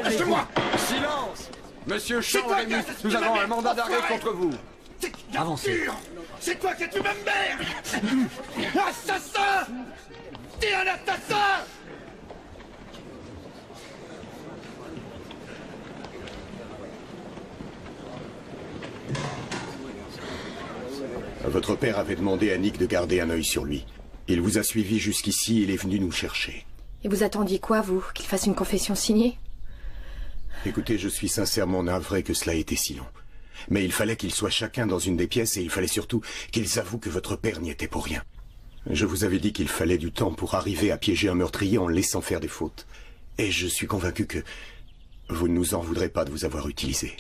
Lâche-moi. Silence! Monsieur Charles Rémy, nous avons un mandat d'arrêt contre vous. Avancez. C'est toi qui as tué ma mère. Assassin! T'es un assassin! Votre père avait demandé à Nick de garder un œil sur lui. Il vous a suivi jusqu'ici, il est venu nous chercher. Et vous attendiez quoi, vous? Qu'il fasse une confession signée? Écoutez, je suis sincèrement navré que cela ait été si long. Mais il fallait qu'ils soient chacun dans une des pièces et il fallait surtout qu'ils avouent que votre père n'y était pour rien. Je vous avais dit qu'il fallait du temps pour arriver à piéger un meurtrier en le laissant faire des fautes. Et je suis convaincu que vous ne nous en voudrez pas de vous avoir utilisé.